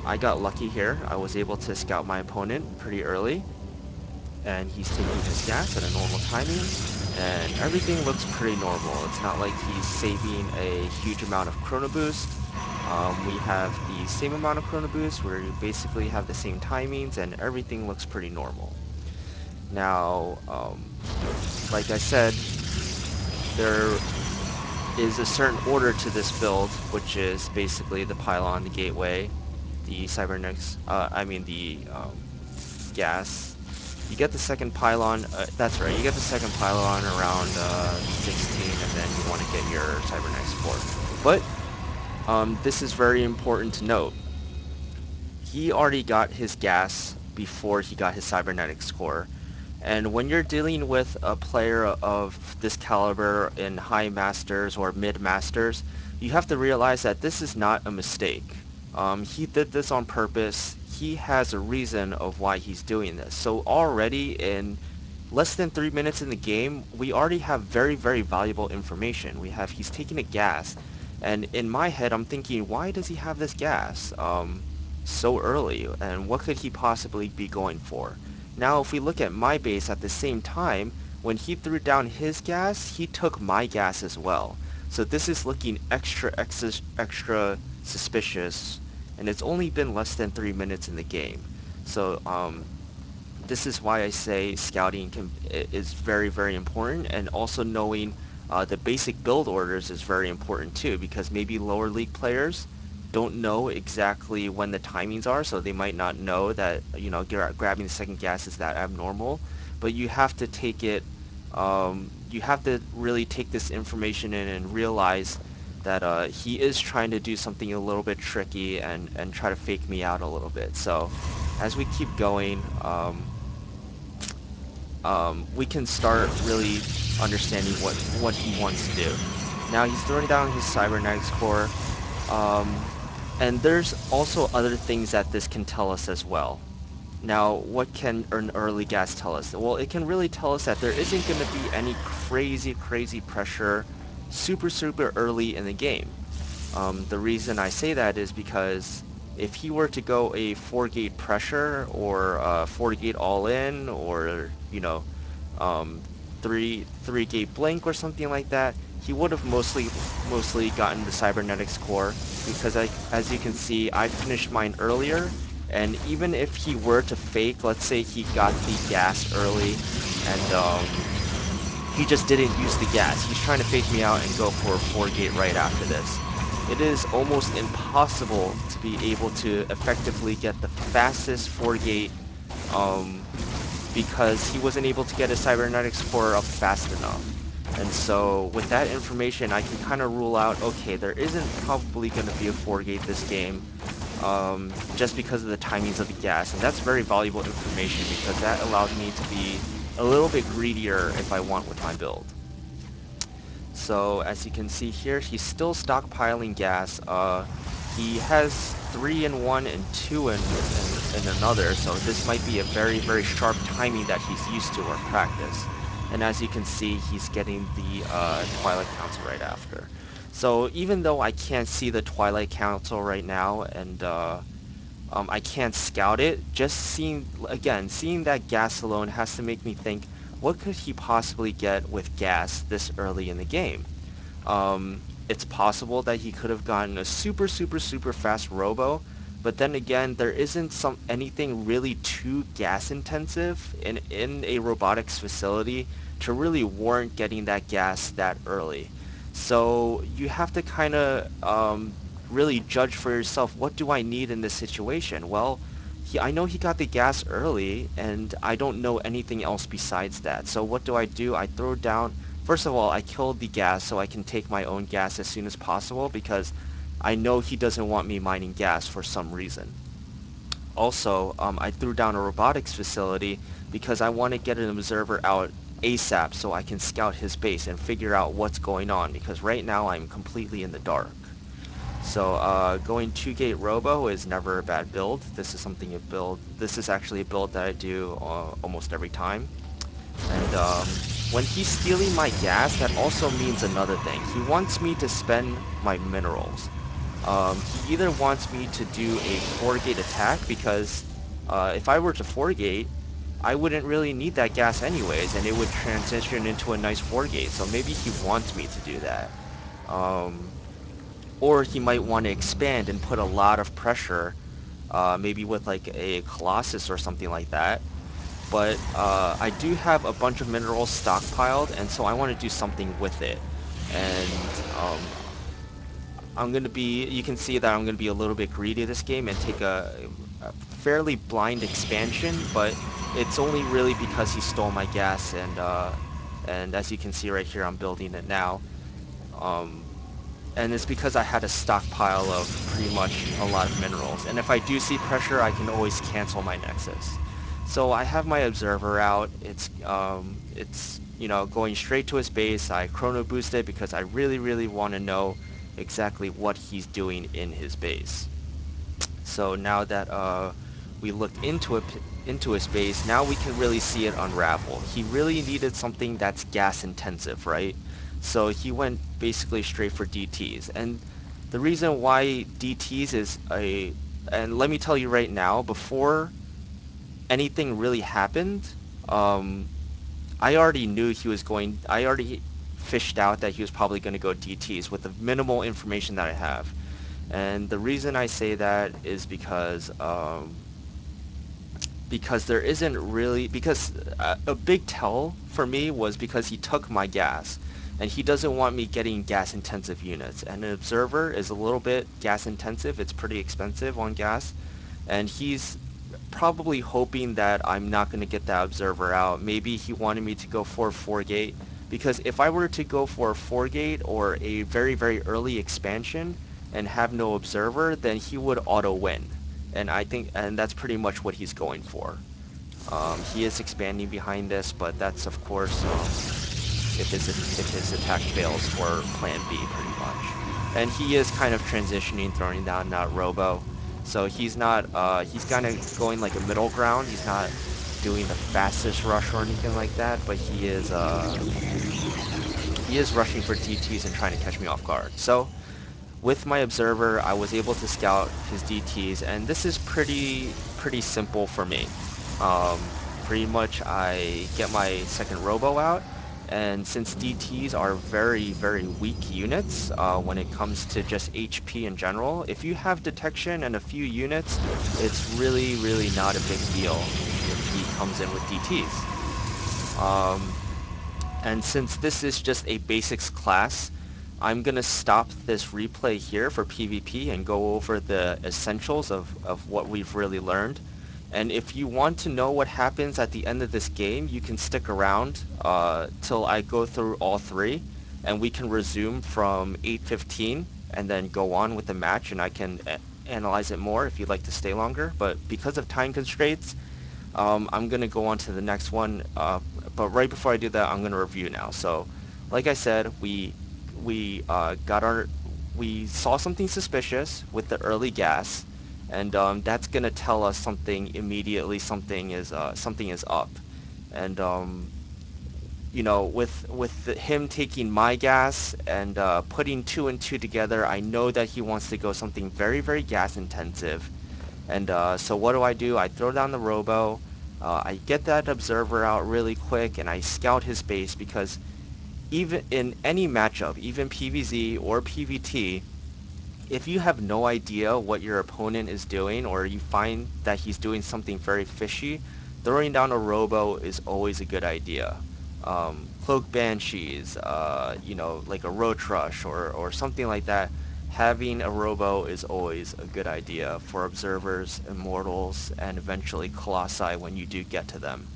I got lucky here. I was able to scout my opponent pretty early, and he's taking his gas at a normal timing, and everything looks pretty normal. It's not like he's saving a huge amount of chrono boost. We have the same amount of chrono boost where you basically have the same timings, and everything looks pretty normal. Now, like I said, there is a certain order to this build, which is basically the pylon, the gateway, the cybernetics, the gas. You get the second pylon, that's right, you get the second pylon around 16, and then you want to get your cybernetics core. But this is very important to note. He already got his gas before he got his cybernetics core. And when you're dealing with a player of this caliber in high masters or mid masters, you have to realize that this is not a mistake. He did this on purpose. He has a reason of why he's doing this. So already in less than 3 minutes in the game, we already have very, very valuable information. We have he's taking a gas, and in my head, I'm thinking, why does he have this gas so early, and what could he possibly be going for? Now, if we look at my base at the same time, when he threw down his gas, he took my gas as well. So this is looking extra suspicious, and it's only been less than 3 minutes in the game. So this is why I say scouting is very, very important, and also knowing the basic build orders is very important too, because maybe lower league players don't know exactly when the timings are, so they might not know that, grabbing the second gas is that abnormal. But you have to take it, you have to really take this information in and realize that he is trying to do something a little bit tricky and try to fake me out a little bit. So as we keep going, we can start really understanding what he wants to do. Now he's throwing down his cybernetics core, um, and there's also other things that this can tell us as well. Now, what can an early gas tell us? Well, it can really tell us that there isn't going to be any crazy, crazy pressure super, super early in the game. The reason I say that is because if he were to go a 4-gate pressure or 4-gate all-in or, um, three-gate blink or something like that, he would have mostly gotten the cybernetics core because as you can see, I finished mine earlier, and even if he were to fake, let's say he got the gas early and he just didn't use the gas. He's trying to fake me out and go for a 4-gate right after this. It is almost impossible to be able to effectively get the fastest 4-gate because he wasn't able to get his cybernetics core up fast enough. And so with that information, I can kind of rule out, okay, there isn't probably going to be a 4-gate this game just because of the timings of the gas. And that's very valuable information because that allows me to be a little bit greedier if I want with my build. So as you can see here, he's still stockpiling gas. He has 3 in one and 2 in another, so this might be a very, very sharp timing that he's used to or practice. And as you can see, he's getting the Twilight Council right after. So even though I can't see the Twilight Council right now, and I can't scout it, just seeing that gas alone has to make me think, what could he possibly get with gas this early in the game? It's possible that he could have gotten a super, super, super fast robo, but then again, there isn't anything really too gas intensive in a robotics facility to really warrant getting that gas that early. So you have to kind of really judge for yourself, what do I need in this situation? Well, I know he got the gas early, and I don't know anything else besides that. So what do? I throw down. First of all, I killed the gas so I can take my own gas as soon as possible because I know he doesn't want me mining gas for some reason. Also, I threw down a robotics facility because I want to get an observer out ASAP so I can scout his base and figure out what's going on because right now I'm completely in the dark. So going 2-gate robo is never a bad build. This is something you build. This is actually a build that I do almost every time. And when he's stealing my gas, that also means another thing. He wants me to spend my minerals. He either wants me to do a 4-gate attack because if I were to 4-gate, I wouldn't really need that gas anyways, and it would transition into a nice 4-gate. So maybe he wants me to do that. Um, or he might want to expand and put a lot of pressure, maybe with like a Colossus or something like that. But I do have a bunch of minerals stockpiled, and so I want to do something with it. And you can see that I'm going to be a little bit greedy this game and take a fairly blind expansion, but it's only really because he stole my gas, and as you can see right here, I'm building it now. Um, and it's because I had a stockpile of pretty much a lot of minerals. And if I do see pressure, I can always cancel my Nexus. So I have my observer out. It's going straight to his base. I chrono boost it because I really really want to know exactly what he's doing in his base. So now that we looked into his base, now we can really see it unravel. He really needed something that's gas intensive, right? So he went basically straight for DTs. And the reason why DTs and let me tell you right now, before anything really happened, um, I already fished out that he was probably going to go DTs with the minimal information that I have. And the reason I say that is because there isn't really because a big tell for me was because he took my gas, and he doesn't want me getting gas intensive units. And an observer is a little bit gas intensive. It's pretty expensive on gas, and he's probably hoping that I'm not going to get that observer out. Maybe he wanted me to go for a 4-gate, because if I were to go for a 4-gate or a very, very early expansion and have no observer, then he would auto win. And that's pretty much what he's going for. He is expanding behind this, but that's of course if his attack fails for Plan B, pretty much. And he is kind of transitioning, throwing down that Robo. So he's kind of going like a middle ground. He's not doing the fastest rush or anything like that, but he is rushing for DTs and trying to catch me off guard. So with my observer, I was able to scout his DTs, and this is pretty simple for me. Pretty much, I get my second Robo out, and since DTs are very very weak units when it comes to just HP in general, if you have detection and a few units, it's really really not a big deal if he comes in with DTs. Um, and since this is just a basics class, I'm going to stop this replay here for PvP and go over the essentials of what we've really learned. And if you want to know what happens at the end of this game, you can stick around till I go through all three, and we can resume from 8:15 and then go on with the match, and I can analyze it more if you'd like to stay longer. But because of time constraints, I'm gonna go on to the next one, but right before I do that, I'm gonna review now. So, like I said, we got we saw something suspicious with the early gas, and that's gonna tell us something immediately. Something is up, and him taking my gas and putting two and two together, I know that he wants to go something very very gas intensive. And so what do? I throw down the Robo, I get that observer out really quick, and I scout his base because even in any matchup, even PvZ or PvT, if you have no idea what your opponent is doing or you find that he's doing something very fishy, throwing down a Robo is always a good idea. Cloak Banshees, like a Roach Rush or something like that, having a Robo is always a good idea for Observers, Immortals, and eventually Colossi when you do get to them.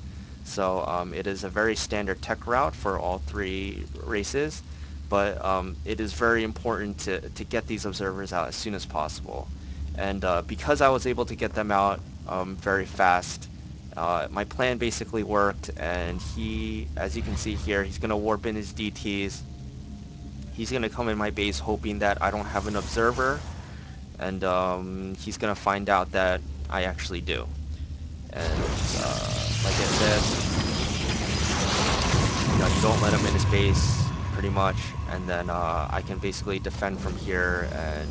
So it is a very standard tech route for all three races, but it is very important to get these observers out as soon as possible. And because I was able to get them out very fast, my plan basically worked, and as you can see here, he's going to warp in his DTs. He's going to come in my base hoping that I don't have an observer, and he's going to find out that I actually do. And like I said, you don't let him in his base pretty much, and then I can basically defend from here, and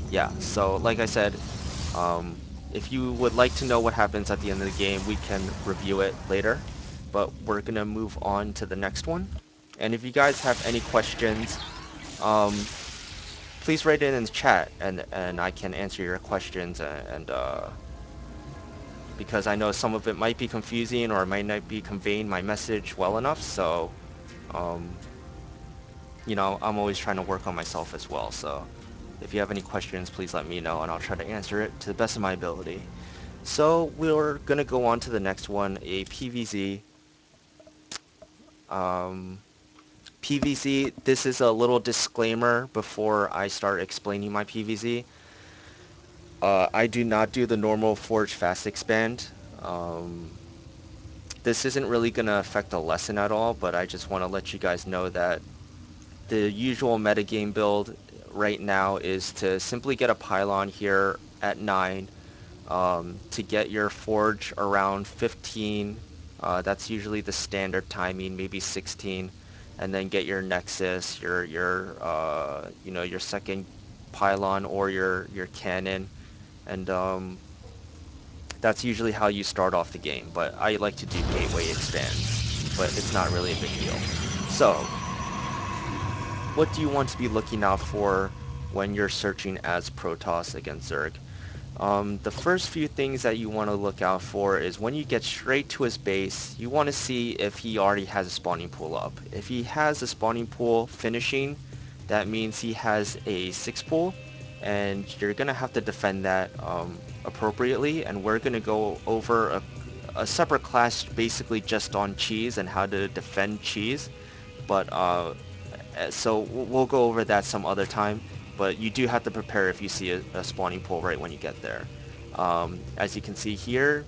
Yeah, so like I said, um, if you would like to know what happens at the end of the game, we can review it later. But we're gonna move on to the next one. And if you guys have any questions, um, please write it in the chat, and I can answer your questions. And because I know some of it might be confusing or might not be conveying my message well enough, so um, I'm always trying to work on myself as well. So if you have any questions, please let me know, and I'll try to answer it to the best of my ability. So we're gonna go on to the next one, a PVZ. Um, PVZ, this is a little disclaimer before I start explaining my PVZ. I do not do the normal Forge Fast Expand. Um, this isn't really gonna affect the lesson at all, but I just want to let you guys know that the usual metagame build right now is to simply get a pylon here at 9, to get your forge around 15. That's usually the standard timing, maybe 16, and then get your nexus, your second pylon or your cannon, and that's usually how you start off the game. But I like to do gateway expands, but it's not really a big deal. So, what do you want to be looking out for when you're searching as Protoss against Zerg? The first few things that you want to look out for is when you get straight to his base, you want to see if he already has a spawning pool up. If he has a spawning pool finishing, that means he has a 6 pool, and you're going to have to defend that appropriately, and we're going to go over a separate class basically just on cheese and how to defend cheese. But so we'll go over that some other time, but you do have to prepare if you see a spawning pool right when you get there. As you can see here,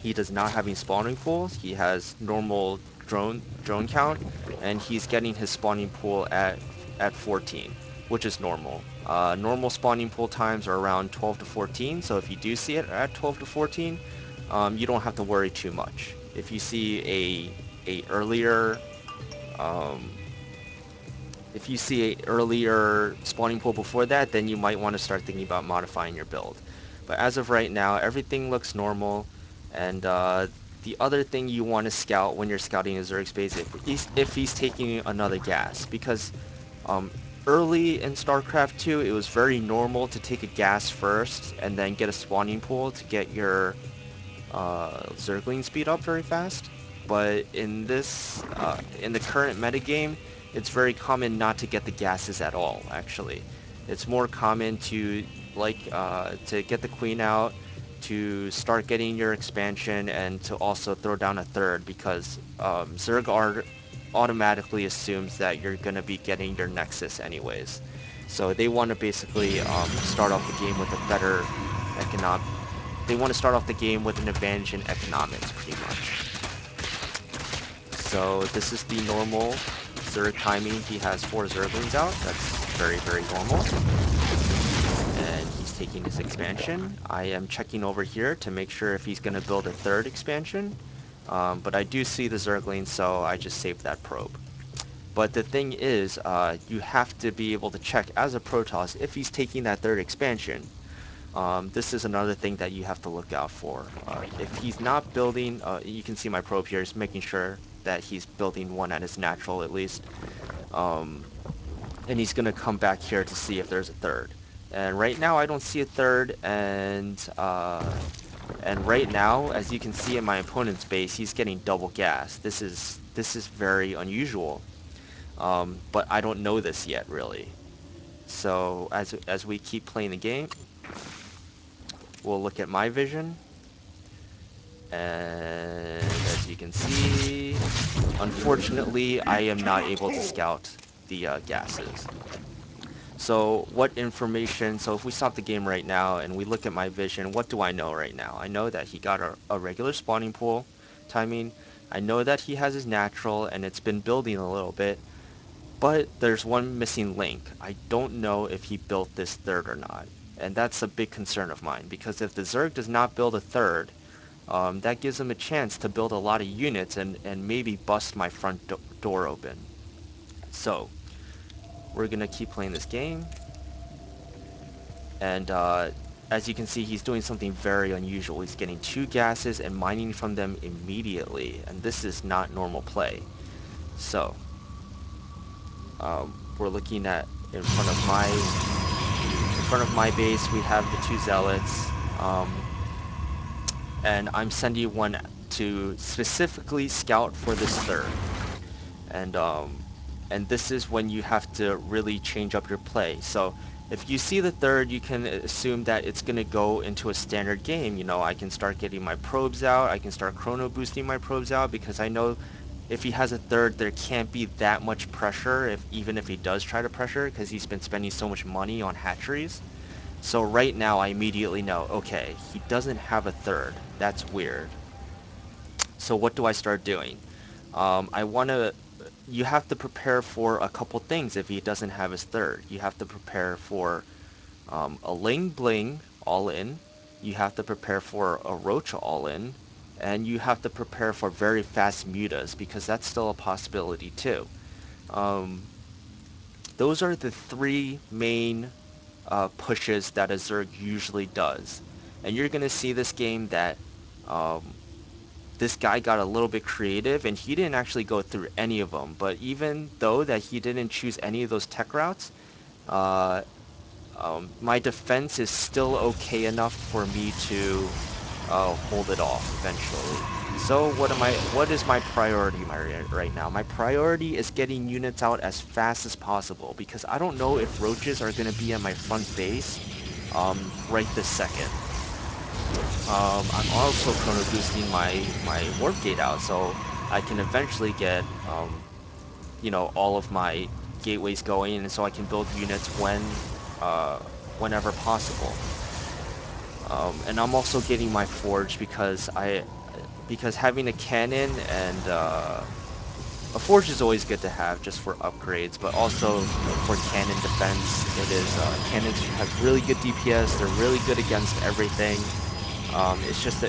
he does not have any spawning pools. He has normal drone count, and he's getting his spawning pool at 14, which is normal. Normal spawning pool times are around 12 to 14, so if you do see it at 12 to 14, you don't have to worry too much. If you see a earlier um, if you see a earlier spawning pool before that, then you might want to start thinking about modifying your build. But as of right now, everything looks normal. And the other thing you want to scout when you're scouting a Zerg space, if he's taking another gas, because um, early in StarCraft 2, it was very normal to take a gas first and then get a spawning pool to get your Zergling speed up very fast. But in the current metagame, it's very common not to get the gases at all, actually. It's more common to get the queen out, to start getting your expansion, and to also throw down a third, because Zerg automatically assumes that you're going to be getting your nexus anyways. So they want to basically start off the game with a better economic they want to start off the game with an advantage in economics, pretty much. So this is the normal Zerg timing. He has 4 Zerglings out. That's very, very normal. And he's taking his expansion. I am checking over here to make sure if he's going to build a third expansion. But I do see the Zerglings, so I just saved that probe. But the thing is, you have to be able to check as a Protoss if he's taking that third expansion. This is another thing that you have to look out for. If he's not building, you can see my probe here is making sure that he's building one at his natural at least. Um, and he's going to come back here to see if there's a third. And right now I don't see a third, and right now, as you can see in my opponent's base, he's getting double gas. This is very unusual. But I don't know this yet, really. So as we keep playing the game, we'll look at my vision. And as you can see, unfortunately, I am not able to scout the gases. So if we stop the game right now and we look at my vision, what do I know right now? I know that he got a regular spawning pool timing. I know that he has his natural and it's been building a little bit, but there's one missing link. I don't know if he built this third or not. And that's a big concern of mine, because if the Zerg does not build a third, that gives him a chance to build a lot of units and maybe bust my front door open. So, we're going to keep playing this game. And as you can see, he's doing something very unusual. He's getting two gases and mining from them immediately, and this is not normal play. So we're looking at in front of my base. We have the two zealots, and I'm sending one to specifically scout for this third. And and this is when you have to really change up your play. So if you see the third, you can assume that it's going to go into a standard game. You know, I can start getting my probes out. I can start chrono boosting my probes out because I know if he has a third, there can't be that much pressure if even if he does try to pressure because he's been spending so much money on hatcheries. So right now I immediately know, okay, he doesn't have a third. That's weird. So what do I start doing? I want to you have to prepare for a couple things if he doesn't have his third. You have to prepare for a Ling Bling all in. You have to prepare for a Roach all in. And you have to prepare for very fast mutas because that's still a possibility too. Um, those are the three main pushes that a Zerg usually does. And you're going to see this game that um, this guy got a little bit creative and he didn't actually go through any of them. But even though that he didn't choose any of those tech routes, uh, my defense is still okay enough for me to hold it off eventually. So what is my priority right now? My priority is getting units out as fast as possible because I don't know if roaches are going to be at my front base right this second. I'm also chrono boosting my warp gate out so I can eventually get all of my gateways going and so I can build units uh, whenever possible. And I'm also getting my forge because having a cannon and a forge is always good to have just for upgrades, but also for cannon defense. It is cannons have really good DPS. They're really good against everything. It's just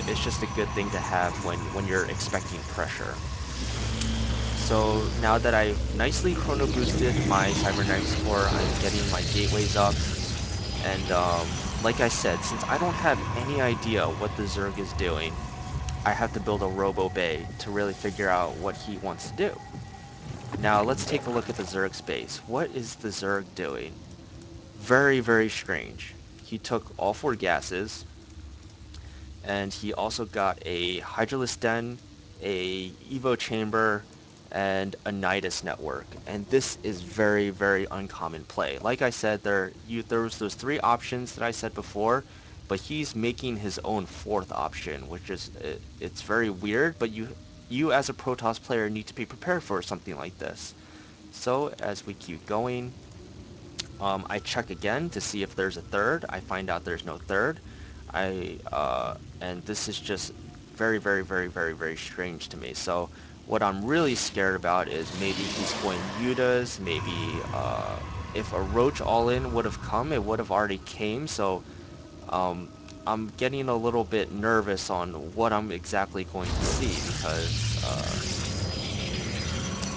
a good thing to have when you're expecting pressure. So now that I've nicely chrono boosted my cybernetics core, I'm getting my gateways up. And like I said, since I don't have any idea what the Zerg is doing, I have to build a Robo Bay to really figure out what he wants to do. Now let's take a look at the Zerg space. What is the Zerg doing? Very, very strange. He took all four gases, and he also got a Hydralisk Den, a Evo Chamber, and a Nidus Network. And this is very, very uncommon play. Like I said, there was those three options that I said before, but he's making his own fourth option, which is it's very weird. But you as a Protoss player need to be prepared for something like this. So as we keep going, I check again to see if there's a third. I find out there's no third. And this is just very, very, very, very, very strange to me. So what I'm really scared about is maybe he's going mutas. Maybe if a roach all in would have come, it would have already came. So um, I'm getting a little bit nervous on what I'm exactly going to see because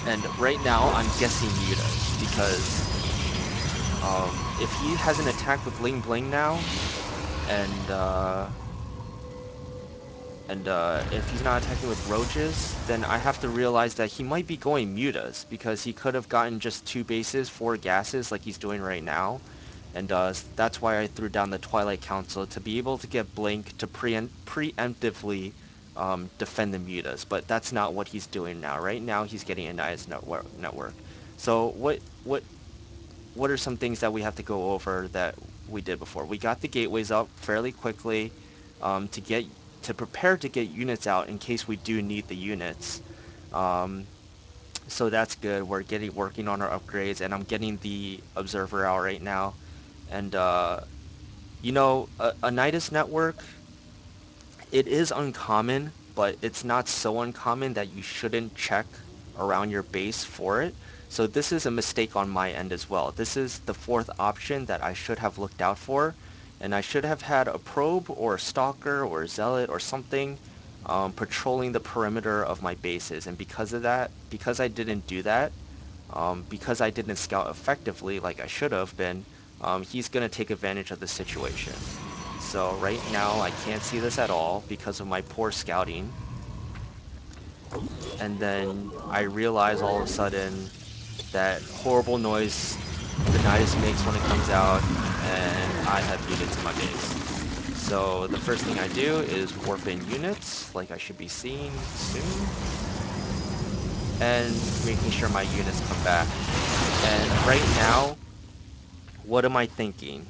and right now I'm guessing mutas because if he has an attack with Ling Bling now, and if he's not attacking with roaches, then I have to realize that he might be going mutas because he could have gotten just two bases, four gases like he's doing right now. And that's why I threw down the Twilight Council to be able to get Blink to preemptively defend the mutas. But that's not what he's doing now. Right now he's getting a nice network. So what are some things that we have to go over that we did before? We got the gateways up fairly quickly to get to prepare to get units out in case we do need the units. Um, so that's good. We're getting working on our upgrades, and I'm getting the observer out right now. And a Nidus network, it is uncommon, but it's not so uncommon that you shouldn't check around your base for it. So this is a mistake on my end as well. This is the fourth option that I should have looked out for, and I should have had a probe or a stalker or a zealot or something patrolling the perimeter of my bases. And because of that, because I didn't do that, because I didn't scout effectively like I should have been, he's going to take advantage of the situation. So right now I can't see this at all because of my poor scouting. And then I realize all of a sudden that horrible noise the Nidus makes when it comes out, and I have units in my base. So the first thing I do is warp in units, like I should be seeing soon, and making sure my units come back. And right now, what am I thinking?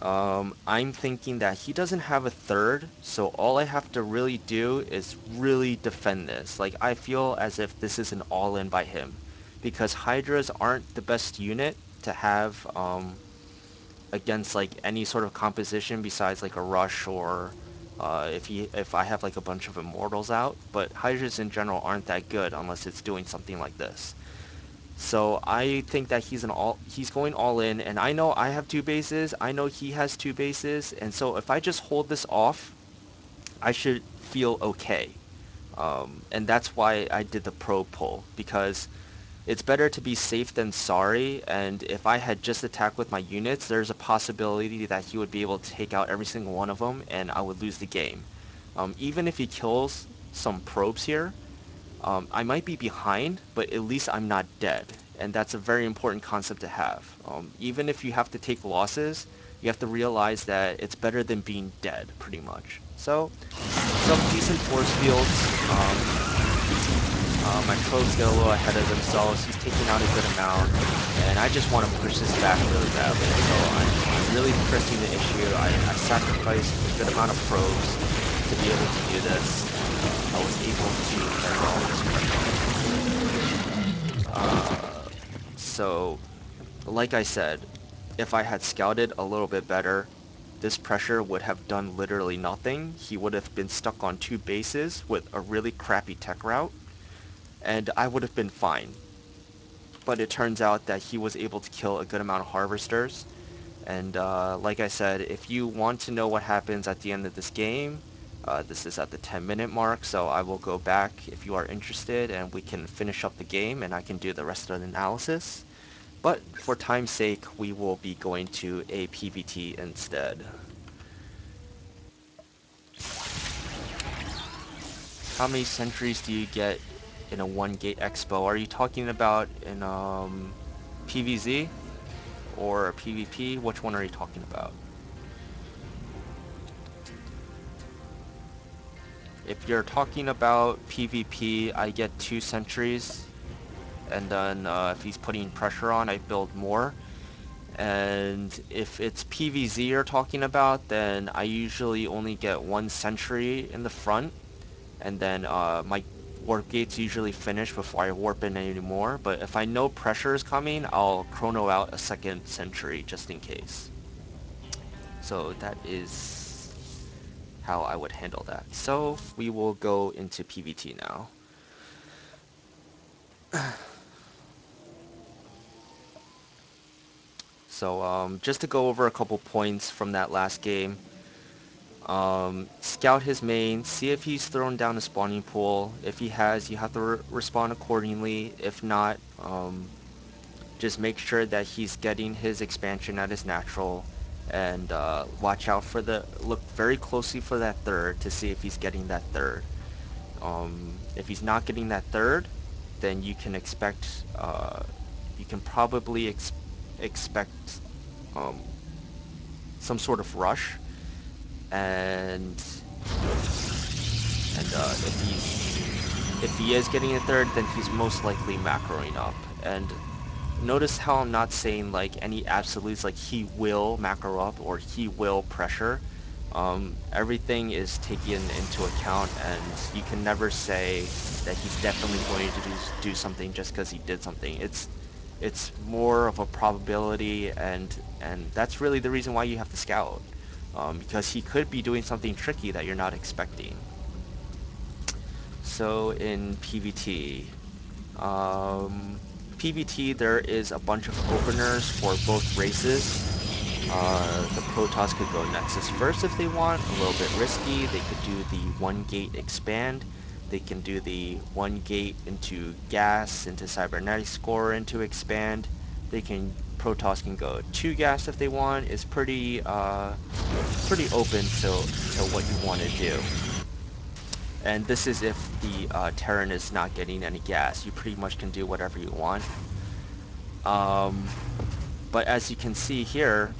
I'm thinking that he doesn't have a third, so all I have to really do is really defend this. Like, I feel as if this is an all-in by him, because Hydras aren't the best unit to have against like any sort of composition besides like a rush or if I have like a bunch of immortals out. But Hydras in general aren't that good unless it's doing something like this. So I think that he's going all in, and I know I have two bases, I know he has two bases, and so if I just hold this off, I should feel okay. And that's why I did the pro pull, because it's better to be safe than sorry, and if I had just attacked with my units, there's a possibility that he would be able to take out every single one of them, and I would lose the game. Even if he kills some probes here, I might be behind, but at least I'm not dead. And that's a very important concept to have. Even if you have to take losses, you have to realize that it's better than being dead, pretty much. So, some decent force fields. My probes get a little ahead of themselves. He's taking out a good amount, and I just want to push this back really badly. So I'm really pressing the issue. I sacrificed a good amount of probes to be able to do this, and I was able to carry all this pressure. So, like I said, if I had scouted a little bit better, this pressure would have done literally nothing. He would have been stuck on two bases with a really crappy tech route, and I would have been fine. But it turns out that he was able to kill a good amount of harvesters. And like I said, if you want to know what happens at the end of this game, this is at the 10-minute mark, so I will go back if you are interested, and we can finish up the game, and I can do the rest of the analysis. But for time's sake, we will be going to a PVT instead. How many centuries do you get in a one gate expo? Are you talking about in PVZ or PvP? Which one are you talking about? If you're talking about PvP, I get 2 centuries, and then if he's putting pressure on, I build more. And if it's PvZ you're talking about, then I usually only get 1 century in the front, and then my warp gates usually finish before I warp in anymore. But if I know pressure is coming, I'll chrono out a second century just in case. So that is how I would handle that. So we will go into PvT now. So just to go over a couple points from that last game. Scout his main, see if he's thrown down a spawning pool. If he has, you have to respond accordingly. If not, just make sure that he's getting his expansion at his natural, and watch out for look very closely for that third to see if he's getting that third. If he's not getting that third, then you can probably expect um, some sort of rush, and if he is getting a third, then he's most likely macroing up. And notice how I'm not saying like any absolutes, like he will macro up or he will pressure. Everything is taken into account, and you can never say that he's definitely going to do something just because he did something. It's more of a probability, and that's really the reason why you have to scout, because he could be doing something tricky that you're not expecting. So in PvT there is a bunch of openers for both races. The Protoss could go Nexus first if they want, a little bit risky. They could do the one gate expand. They can do the one gate into gas, into cybernetic score, into expand. They can Protoss can go 2 gas if they want. It's pretty open to what you want to do. And this is if the Terran is not getting any gas. You pretty much can do whatever you want. Um, but as you can see here,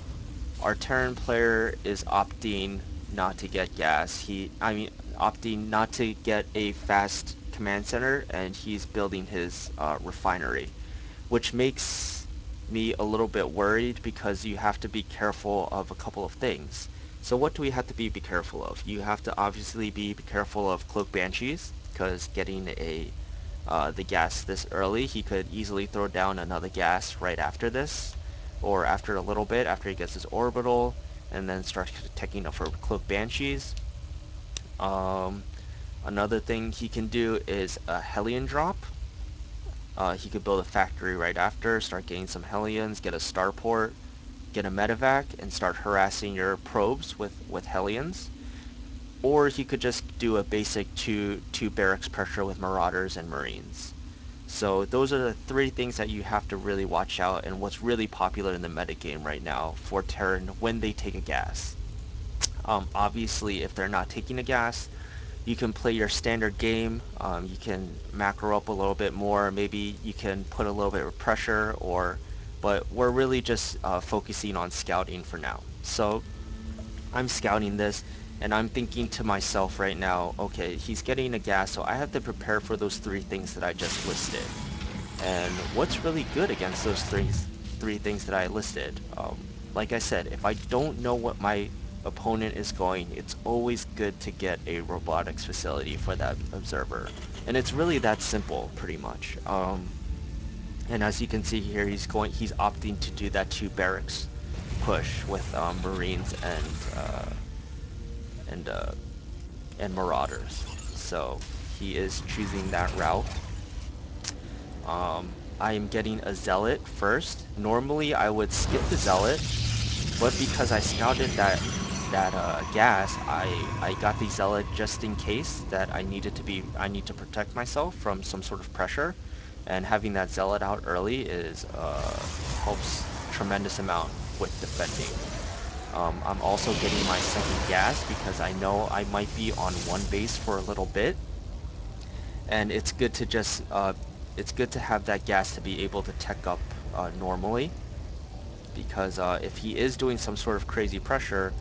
our Terran player is opting not to get gas. I mean, opting not to get a fast command center, and he's building his refinery, which makes me a little bit worried because you have to be careful of a couple of things. So what do we have to be careful of? You have to obviously be careful of Cloak Banshees, because getting the gas this early, he could easily throw down another gas right after this, or after a little bit, after he gets his orbital, and then start taking up for Cloak Banshees. Um, Another thing he can do is a Hellion drop. He could build a factory right after, start getting some Hellions, get a starport, get a medevac, and start harassing your probes with Hellions. Or he could just do a basic two barracks pressure with Marauders and Marines. So those are the three things that you have to really watch out, and what's really popular in the metagame right now for Terran when they take a gas. Obviously, if they're not taking a gas, you can play your standard game. You can macro up a little bit more. Maybe you can put a little bit of pressure, but we're really just focusing on scouting for now. So I'm scouting this, and I'm thinking to myself right now, okay, he's getting a gas, so I have to prepare for those three things that I just listed. And what's really good against those three things that I listed? Like I said, if I don't know what my opponent is going, it's always good to get a robotics facility for that observer. And it's really that simple, pretty much. And as you can see here, he's opting to do that 2 barracks push with Marines and uh, and Marauders. So he is choosing that route. I am getting a Zealot first. Normally I would skip the Zealot, but because I scouted that gas, I got the Zealot just in case that I need to protect myself from some sort of pressure, and having that Zealot out early is helps tremendous amount with defending. I'm also getting my second gas because I know I might be on one base for a little bit, and it's good to have that gas to be able to tech up normally, because if he is doing some sort of crazy pressure,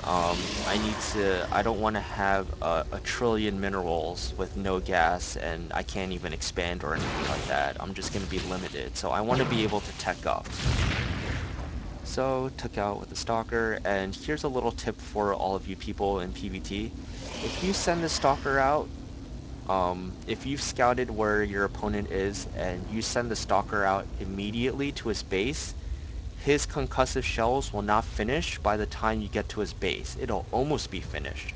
I don't want to have a trillion minerals with no gas and I can't even expand or anything like that. I'm just going to be limited. So I want to be able to tech up. So took out with the Stalker, and here's a little tip for all of you people in PvT. If you send the Stalker out, if you've scouted where your opponent is and you send the Stalker out immediately to his base, his concussive shells will not finish by the time you get to his base. It'll almost be finished,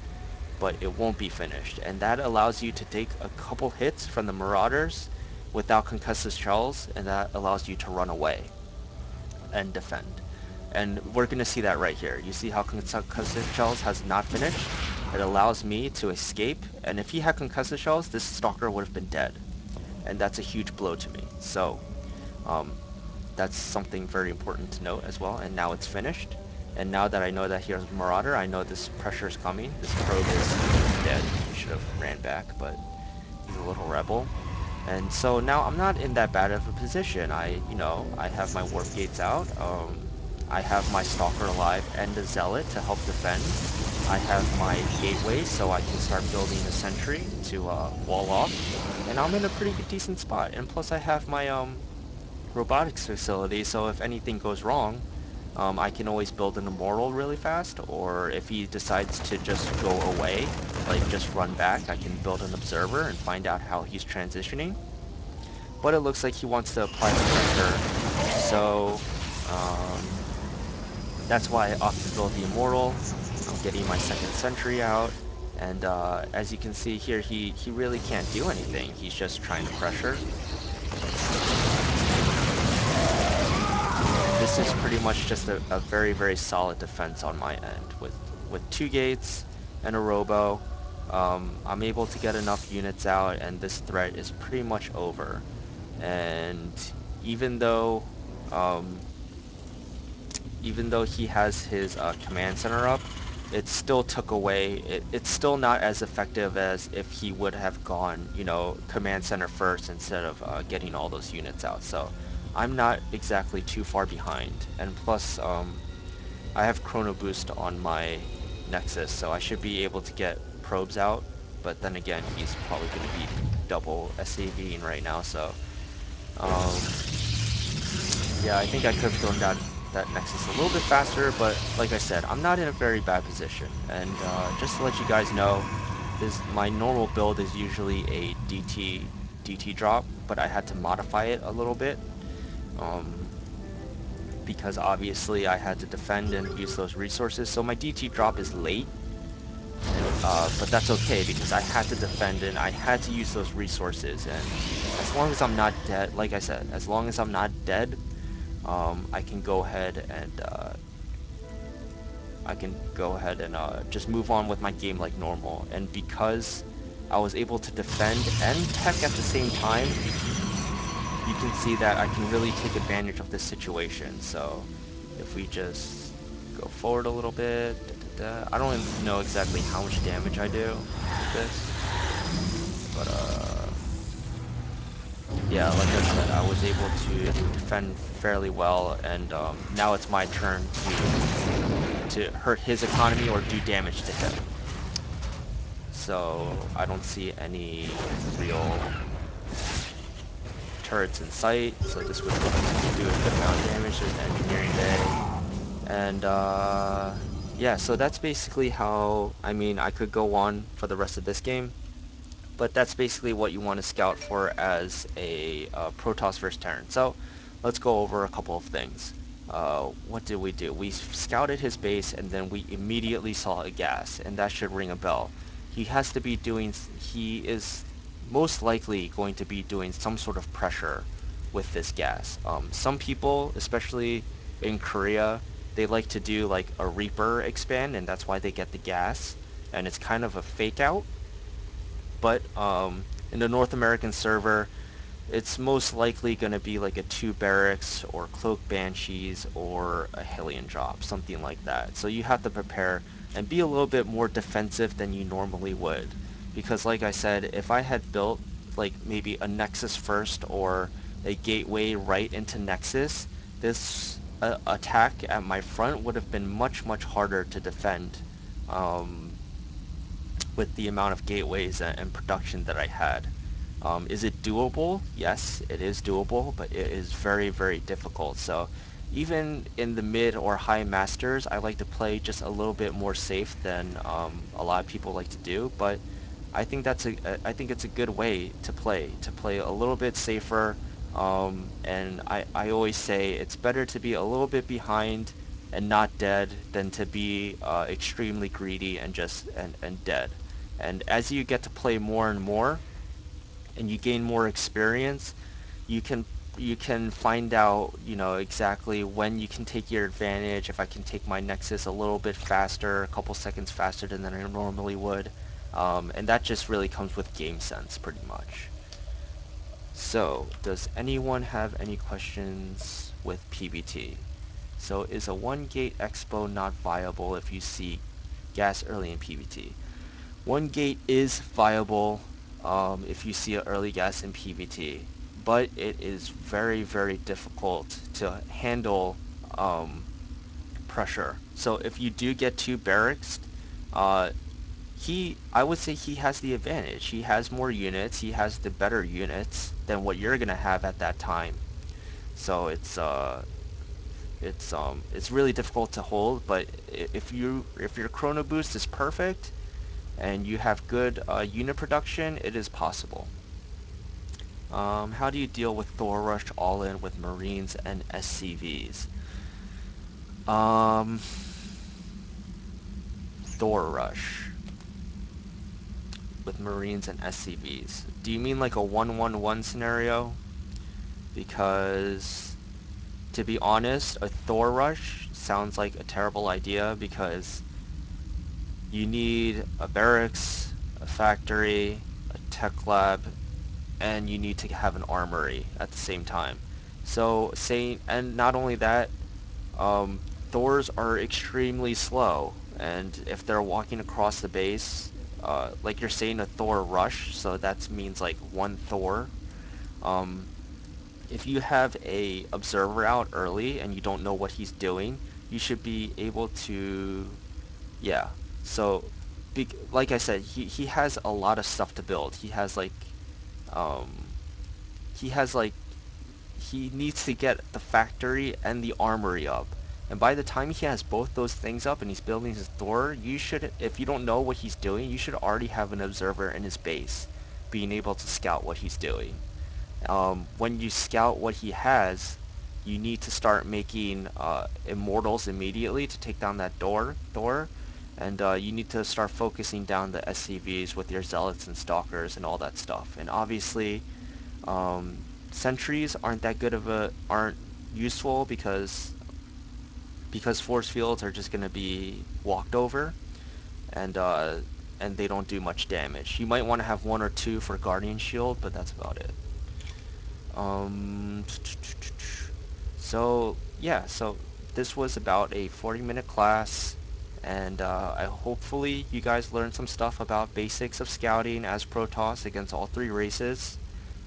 but it won't be finished. And that allows you to take a couple hits from the Marauders without concussive shells, and that allows you to run away and defend. And we're going to see that right here. You see how concussive shells has not finished? It allows me to escape, and if he had concussive shells, this Stalker would have been dead. And that's a huge blow to me. So, um, that's something very important to note as well. And now it's finished. And now that I know that here's Marauder, I know this pressure is coming. This probe is dead. He should have ran back, but he's a little rebel. And so now I'm not in that bad of a position. I have my warp gates out. I have my Stalker alive and a Zealot to help defend. I have my gateway so I can start building a sentry to wall off. And I'm in a pretty good, decent spot. And plus I have my robotics facility, so if anything goes wrong, I can always build an immortal really fast, or if he decides to just go away, like just run back, I can build an observer and find out how he's transitioning. But it looks like he wants to apply the pressure, so that's why I opt to build the immortal. I'm getting my second sentry out, and as you can see here, he really can't do anything. He's just trying to pressure. And this is pretty much just a very, very solid defense on my end. With 2 gates and a robo, I'm able to get enough units out, and this threat is pretty much over. And even though Um, Even though he has his command center up, it still took away. It's still not as effective as if he would have gone, command center first instead of getting all those units out. So I'm not exactly too far behind. And plus, I have Chrono Boost on my Nexus, so I should be able to get probes out. But then again, he's probably going to be double SAVing right now, so um, yeah, I think I could have thrown down that Nexus a little bit faster, but like I said, I'm not in a very bad position. And just to let you guys know, this my normal build is usually a DT drop, but I had to modify it a little bit um, because obviously I had to defend and use those resources. So my DT drop is late, but that's okay because I had to defend and I had to use those resources. And as long as I'm not dead, like I said, as long as I'm not dead, I can go ahead and just move on with my game like normal. And because I was able to defend and tech at the same time, you can see that I can really take advantage of this situation. So if we just go forward a little bit, I don't know exactly how much damage I do with this, but yeah, like I said, I was able to defend fairly well, and now it's my turn to hurt his economy or do damage to him. So I don't see any real turrets in sight, so this would do a good amount of damage. There's the engineering bay. And yeah, so that's basically how, I mean, I could go on for the rest of this game, but that's basically what you want to scout for as a Protoss versus Terran. So let's go over a couple of things. What did we do? We scouted his base and then we immediately saw a gas, and that should ring a bell. He is most likely going to be doing some sort of pressure with this gas. Some people, especially in Korea, they like to do like a Reaper expand, and that's why they get the gas, and it's kind of a fake out. But in the North American server, it's most likely going to be like a 2 barracks or cloak banshees or a Hellion drop, something like that. So you have to prepare and be a little bit more defensive than you normally would. Because like I said, if I had built like maybe a Nexus first or a gateway right into Nexus, this attack at my front would have been much, much harder to defend. Um, with the amount of gateways and production that I had. Is it doable? Yes, it is doable, but it is very, very difficult. So even in the mid or high masters, I like to play just a little bit more safe than a lot of people like to do. But I think it's a good way to play a little bit safer. And I always say it's better to be a little bit behind and not dead than to be extremely greedy and and dead. And as you get to play more and more, and you gain more experience, you can you can find out, exactly when you can take your advantage. If I can take my Nexus a little bit faster, a couple seconds faster than I normally would. And that just really comes with game sense, pretty much. So, does anyone have any questions with PBT? So, is a one gate expo not viable if you see gas early in PBT? One gate is viable if you see an early gas in PVT, but it is very, very difficult to handle pressure. So if you do get 2 barracks, uh, I would say he has the advantage. He has more units. He has the better units than what you're gonna have at that time. So it's really difficult to hold. But if your chrono boost is perfect, and you have good unit production, it is possible. How do you deal with Thor Rush all-in with Marines and SCVs? Um, Thor Rush with Marines and SCVs. Do you mean like a 1-1-1 scenario? Because, to be honest, a Thor Rush sounds like a terrible idea because you need a barracks, a factory, a tech lab, and you need to have an armory at the same time. So saying, and not only that, um, Thors are extremely slow, and if they're walking across the base, like you're saying a Thor rush, so that means like one Thor. Um, if you have a observer out early and you don't know what he's doing, you should be able to, yeah. So, like I said, he has a lot of stuff to build. Um, he has like he needs to get the factory and the armory up. And by the time he has both those things up and he's building his Thor, you should, if you don't know what he's doing, you should already have an observer in his base, being able to scout what he's doing. When you scout what he has, you need to start making immortals immediately to take down that Thor, and you need to start focusing down the SCVs with your zealots and stalkers and all that stuff. And obviously, um, sentries aren't useful because force fields are just gonna be walked over and uh, and they don't do much damage. You might want to have one or two for Guardian Shield, but that's about it. Um, so yeah, so this was about a 40-minute class, and I hopefully you guys learned some stuff about basics of scouting as Protoss against all three races.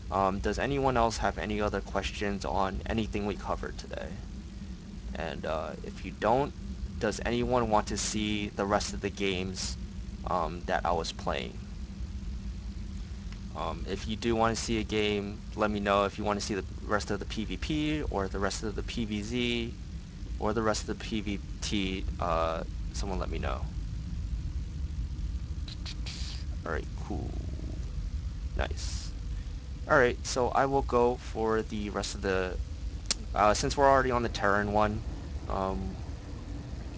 Does anyone else have any other questions on anything we covered today? And if you don't, does anyone want to see the rest of the games that I was playing? If you do want to see a game, let me know if you want to see the rest of the PvP or the rest of the PvZ or the rest of the PvT. Someone let me know. Alright, cool. Nice. Alright, so I will go for the rest of the... since we're already on the Terran one, um,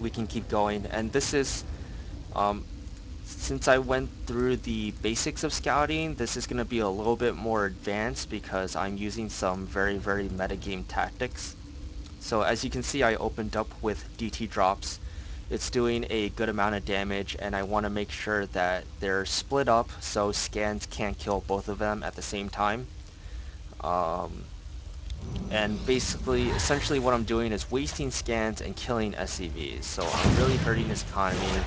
we can keep going. And this is... Um, since I went through the basics of scouting, this is going to be a little bit more advanced because I'm using some very, very metagame tactics. So as you can see, I opened up with DT drops. It's doing a good amount of damage, and I want to make sure that they're split up so scans can't kill both of them at the same time. Um, and basically, essentially what I'm doing is wasting scans and killing SCVs. So I'm really hurting his economy.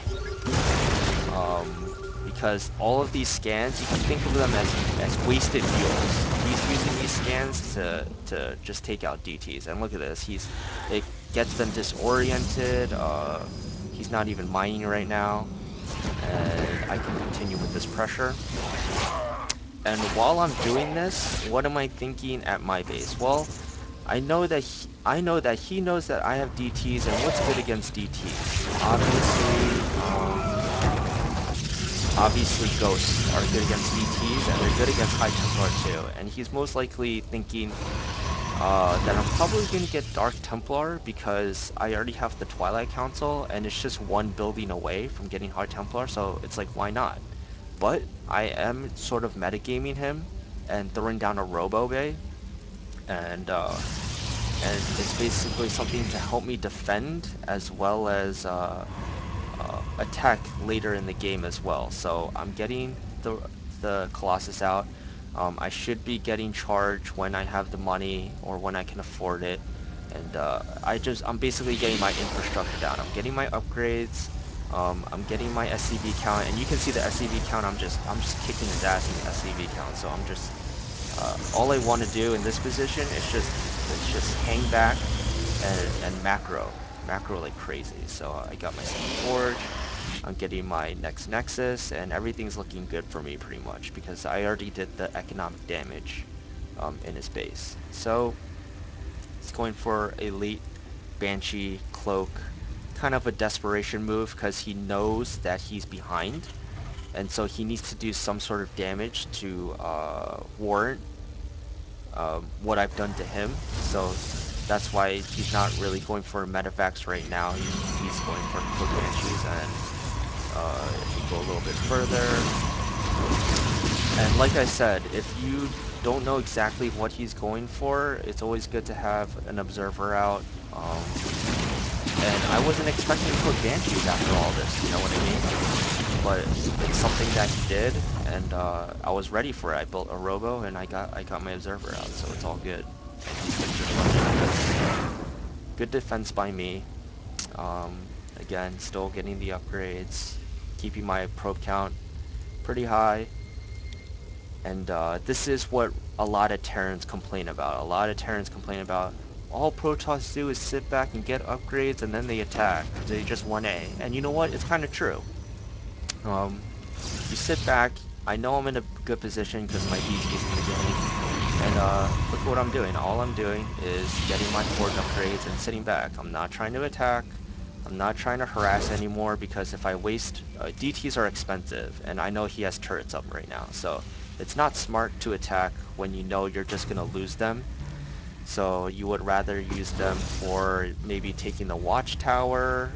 Because all of these scans, you can think of them as wasted fuels. He's using these scans to just take out DTs. And look at this, it gets them disoriented. He's not even mining right now, and I can continue with this pressure. And while I'm doing this, what am I thinking at my base? Well, I know that he knows that I have DTs, and what's good against DTs? Obviously ghosts are good against DTs, and they're good against High Templar too. And he's most likely thinking that I'm probably going to get Dark Templar because I already have the Twilight Council, and it's just one building away from getting High Templar, so it's like, why not? But I am sort of metagaming him and throwing down a Robo Bay, and it's basically something to help me defend as well as attack later in the game as well. So I'm getting the Colossus out. I should be getting charged when I have the money or when I can afford it. And I'm basically getting my infrastructure down. I'm getting my upgrades. I'm getting my SCV count, and you can see the SCV count. I'm just kicking his ass in the SCV count. So I'm just all I want to do in this position is just hang back and macro like crazy. So I got my second forge. I'm getting my next nexus, and everything's looking good for me pretty much because I already did the economic damage in his base. So he's going for a late Banshee cloak, kind of a desperation move because he knows that he's behind, and so he needs to do some sort of damage to warrant what I've done to him. So that's why he's not really going for medevacs right now. He's going for cloak banshees, and if we go a little bit further, and like I said, if you don't know exactly what he's going for, it's always good to have an observer out. And I wasn't expecting cloak banshees after all this, you know what I mean? But it's something that he did, and I was ready for it. I built a robo, and I got my observer out, so it's all good. Good defense by me. Again, still getting the upgrades, keeping my probe count pretty high. And this is what a lot of Terrans complain about. A lot of Terrans complain about all Protoss do is sit back and get upgrades and then they attack. They just 1A. And you know what? It's kind of true. Um, you sit back. I know I'm in a good position because my DT's in the game. And look at what I'm doing. All I'm doing is getting my forge upgrades and sitting back. I'm not trying to attack. I'm not trying to harass anymore because if I waste... DTs are expensive, and I know he has turrets up right now. So it's not smart to attack when you know you're just going to lose them. So you would rather use them for maybe taking the watchtower,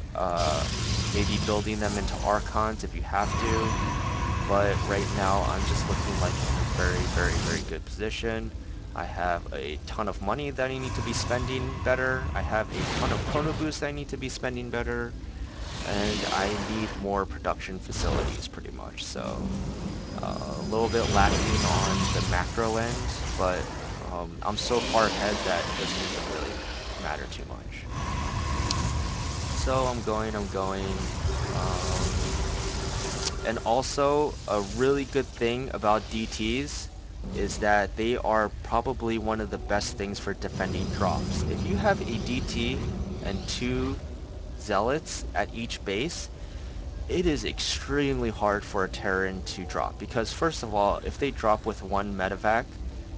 maybe building them into Archons if you have to. But right now I'm just looking like I'm in a very, very, very good position. I have a ton of money that I need to be spending better. I have a ton of chrono boosts I need to be spending better. And I need more production facilities pretty much. So a little bit lacking on the macro end, but I'm so far ahead that it doesn't even really matter too much. So I'm going. And also, a really good thing about DTs is that they are probably one of the best things for defending drops. If you have a DT and two zealots at each base, it is extremely hard for a Terran to drop. Because first of all, if they drop with one medevac,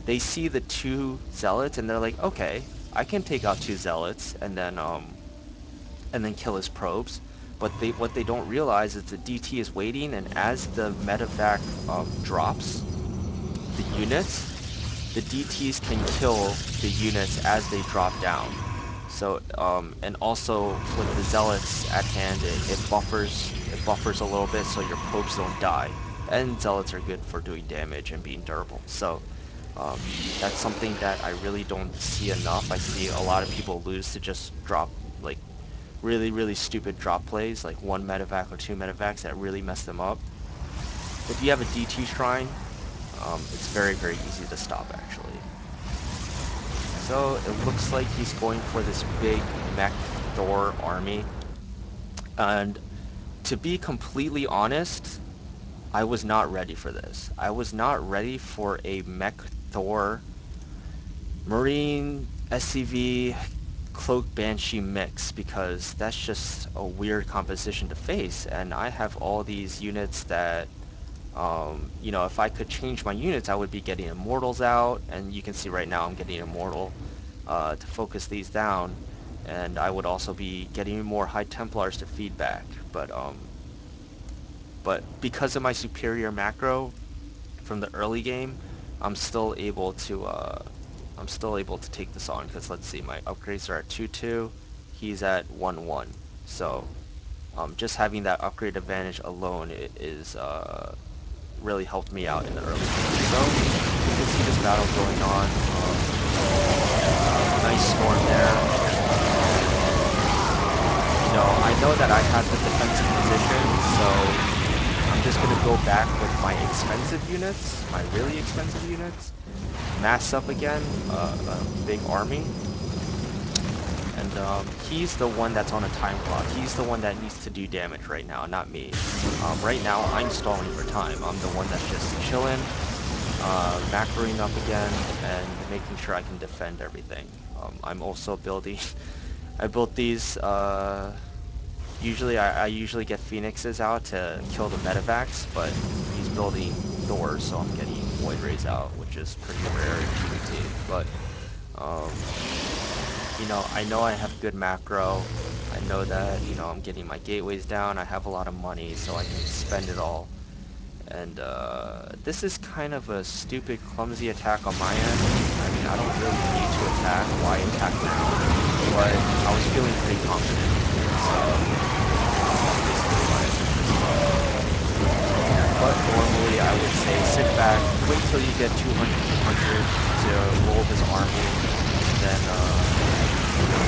they see the two zealots and they're like, okay, I can take out two zealots and then kill his probes. But what they don't realize is the DT is waiting, and as the medevac drops the units, the DTs can kill the units as they drop down. So and also with the zealots at hand, it buffers a little bit so your probes don't die. And zealots are good for doing damage and being durable. So um, that's something that I really don't see enough. I see a lot of people lose to just drop like really, really stupid drop plays, like one medevac or two medevacs that really mess them up. If you have a DT shrine, it's very, very easy to stop, actually. So it looks like he's going for this big mech Thor army. And to be completely honest, I was not ready for this. I was not ready for a mech Thor Marine SCV Cloak Banshee mix because that's just a weird composition to face. And I have all these units that, if I could change my units, I would be getting Immortals out. And you can see right now I'm getting Immortal to focus these down. And I would also be getting more High Templars to feed back. But because of my superior macro from the early game, I'm still able to take this on because let's see, my upgrades are at 2-2, he's at 1-1. So just having that upgrade advantage alone is really helped me out in the early game. So you can see this battle going on. Nice storm there. I know that I have the defensive position, so I'm just going to go back with my expensive units, my really expensive units, mass up again, a big army, and he's the one that's on a time clock. He's the one that needs to do damage right now, not me. Right now, I'm stalling for time. I'm the one that's just chilling, macroing up again, and making sure I can defend everything. I'm also building... I built these... I usually get Phoenixes out to kill the medevacs, but he's building Thors, so I'm getting Void Rays out, which is pretty rare in PvT. But, um, I know I have good macro. I know that, I'm getting my gateways down. I have a lot of money, so I can spend it all. And this is kind of a stupid, clumsy attack on my end. I mean, I don't really need to attack. Why attack now? But I was feeling pretty confident. So that's basically why I took this one. But normally I would say sit back, wait till you get 200, 300 to roll this army, and then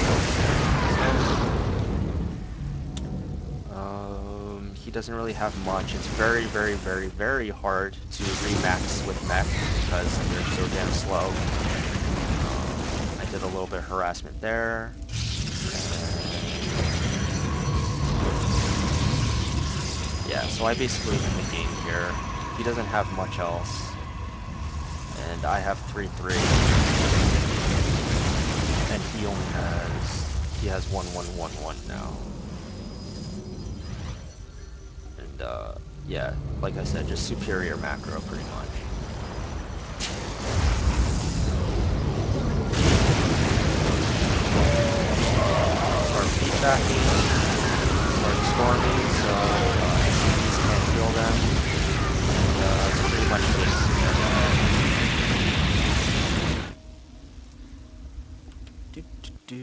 go from there. So he doesn't really have much. It's very, very, very, very hard to remax with mech because they're so damn slow. did a little bit of harassment there. And yeah, so I basically win the game here. He doesn't have much else. And I have 3-3. And he has 1-1-1-1 now. And yeah, like I said, just superior macro pretty much. Start feedbacking, start storming, so SCVs can't heal them. And it's pretty much just do, do, do.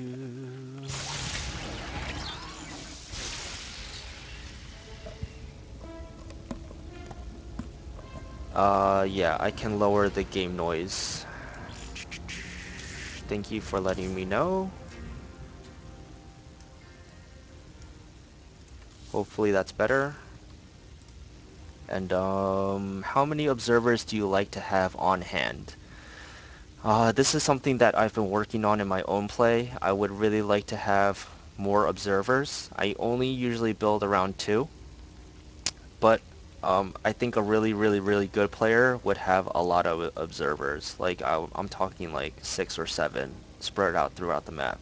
Yeah, I can lower the game noise. Thank you for letting me know. Hopefully that's better. And how many observers do you like to have on hand? This is something that I've been working on in my own play. I would really like to have more observers. I only usually build around 2, but I think a really, really, really good player would have a lot of observers. Like I'm talking like 6 or 7 spread out throughout the map.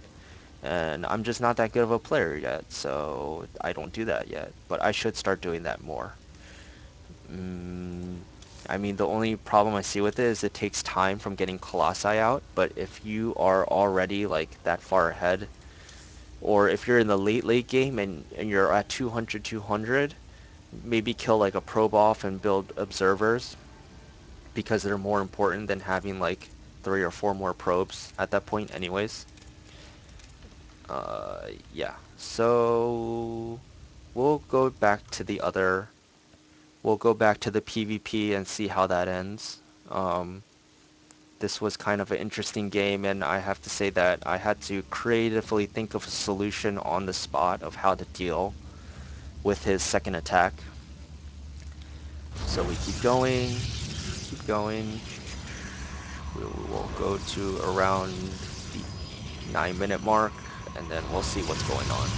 And I'm just not that good of a player yet, so I don't do that yet. But I should start doing that more. Mm, I mean, the only problem I see with it is it takes time from getting Colossi out, but if you are already like that far ahead, or if you're in the late game and you're at 200, maybe kill like a probe off and build observers because they're more important than having like 3 or 4 more probes at that point anyways. Yeah, so we'll go back to the other, we'll go back to the PvP and see how that ends. Um, This was kind of an interesting game, and I have to say that I had to creatively think of a solution on the spot of how to deal with his second attack. So we keep going, keep going. We will go to around the 9-minute mark, and then we'll see what's going on.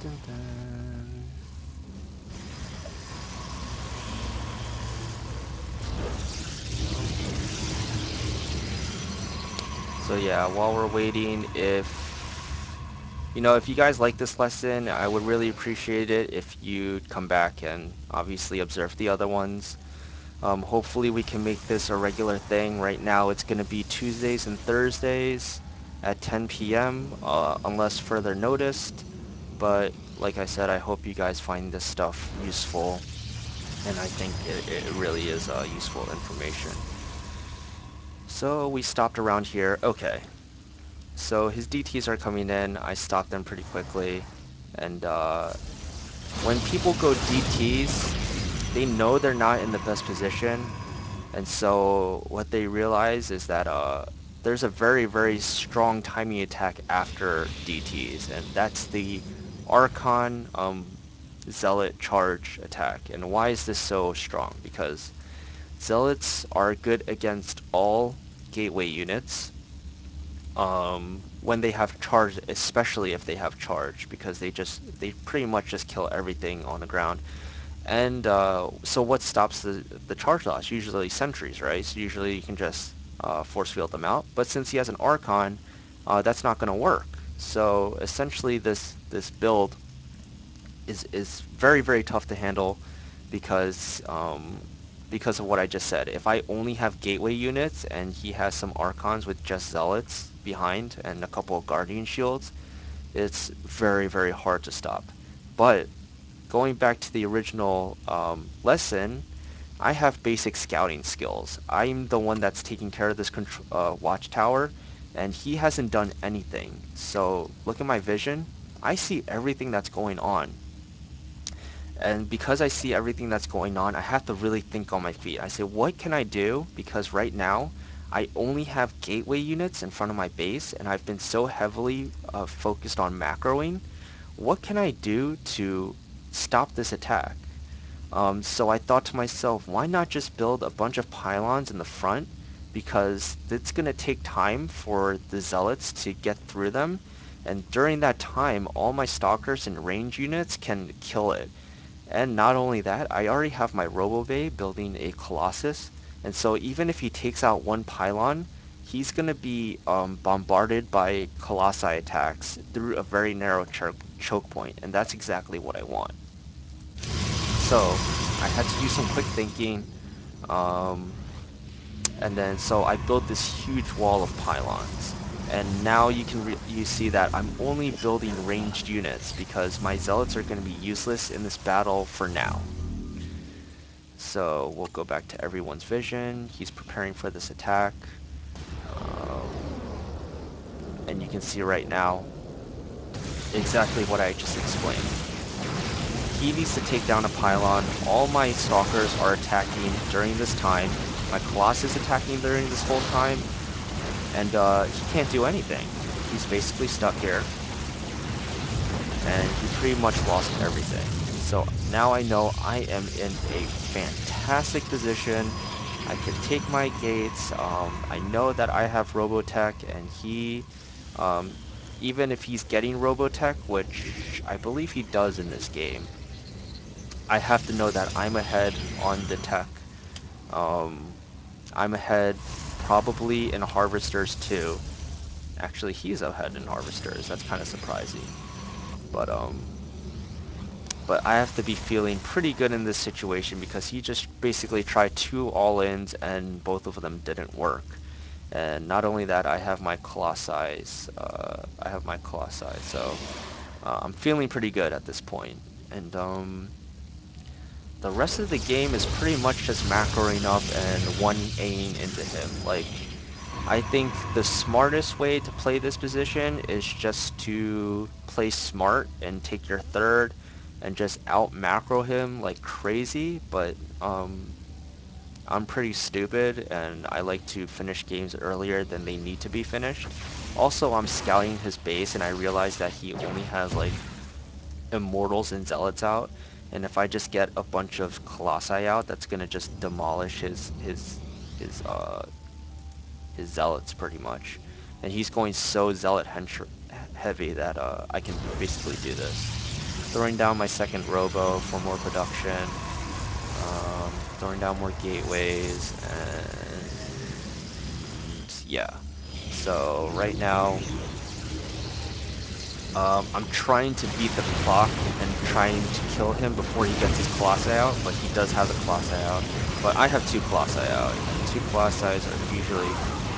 Dun, dun, dun. So yeah, while we're waiting, if you guys like this lesson, I would really appreciate it if you'd come back and obviously observe the other ones. Hopefully we can make this a regular thing. Right now it's going to be Tuesdays and Thursdays at 10 p.m. Unless further noticed. But like I said, I hope you guys find this stuff useful, and I think it really is useful information. So we stopped around here. Okay, so his DTs are coming in. I stopped them pretty quickly, and when people go DTs, they know they're not in the best position. And so what they realize is that there's a very, very strong timing attack after DTs, and that's the Archon Zealot charge attack. And why is this so strong? Because Zealots are good against all gateway units when they have charge, especially if they have charge, because they pretty much just kill everything on the ground. And so what stops the charge loss? Usually sentries, right? So usually you can just force field them out. But since he has an Archon, that's not going to work. So essentially this build is very, very tough to handle because of what I just said. If I only have gateway units and he has some Archons with just Zealots behind and a couple of Guardian Shields, it's very, very hard to stop. But going back to the original lesson, I have basic scouting skills. I'm the one that's taking care of this watchtower, and he hasn't done anything. So look at my vision. I see everything that's going on. And because I see everything that's going on, I have to really think on my feet. I say, what can I do? Because right now, I only have gateway units in front of my base, and I've been so heavily focused on macroing. What can I do to stop this attack? So I thought to myself, why not just build a bunch of pylons in the front? Because it's going to take time for the zealots to get through them. And during that time, all my stalkers and range units can kill it. And not only that, I already have my Robobay building a Colossus. And so even if he takes out one pylon, he's going to be bombarded by Colossi attacks through a very narrow choke point. And that's exactly what I want. So I had to do some quick thinking, um, and then so I built this huge wall of pylons. And now you see that I'm only building ranged units because my zealots are going to be useless in this battle for now. So we'll go back to everyone's vision. He's preparing for this attack, um, and you can see right now exactly what I just explained. He needs to take down a pylon. All my stalkers are attacking during this time. My Colossus is attacking during this whole time, and he can't do anything. He's basically stuck here, and he pretty much lost everything. So now I know I am in a fantastic position. I can take my gates. I know that I have Robotech, and um, even if he's getting Robotech, which I believe he does in this game, I have to know that I'm ahead on the tech. Um, I'm ahead probably in Harvesters too. Actually, he's ahead in Harvesters. That's kind of surprising. But but I have to be feeling pretty good in this situation because he just basically tried two all-ins and both of them didn't work. And not only that, I have my Colossi. I have my Colossi, so I'm feeling pretty good at this point. And the rest of the game is pretty much just macroing up and one aiming into him. Like, I think the smartest way to play this position is just to play smart and take your third and just out macro him like crazy, but I'm pretty stupid and I like to finish games earlier than they need to be finished. Also, I'm scouting his base and I realize that he only has like immortals and zealots out, and if I just get a bunch of colossi out, that's gonna just demolish his his zealots pretty much. And he's going so zealot heavy that I can basically do this. Throwing down my second robo for more production, throwing down more gateways, and yeah. So right now, I'm trying to beat the clock and trying to kill him before he gets his Colossi out, but he does have the Colossi out. But I have two Colossi out, and two Colossi are usually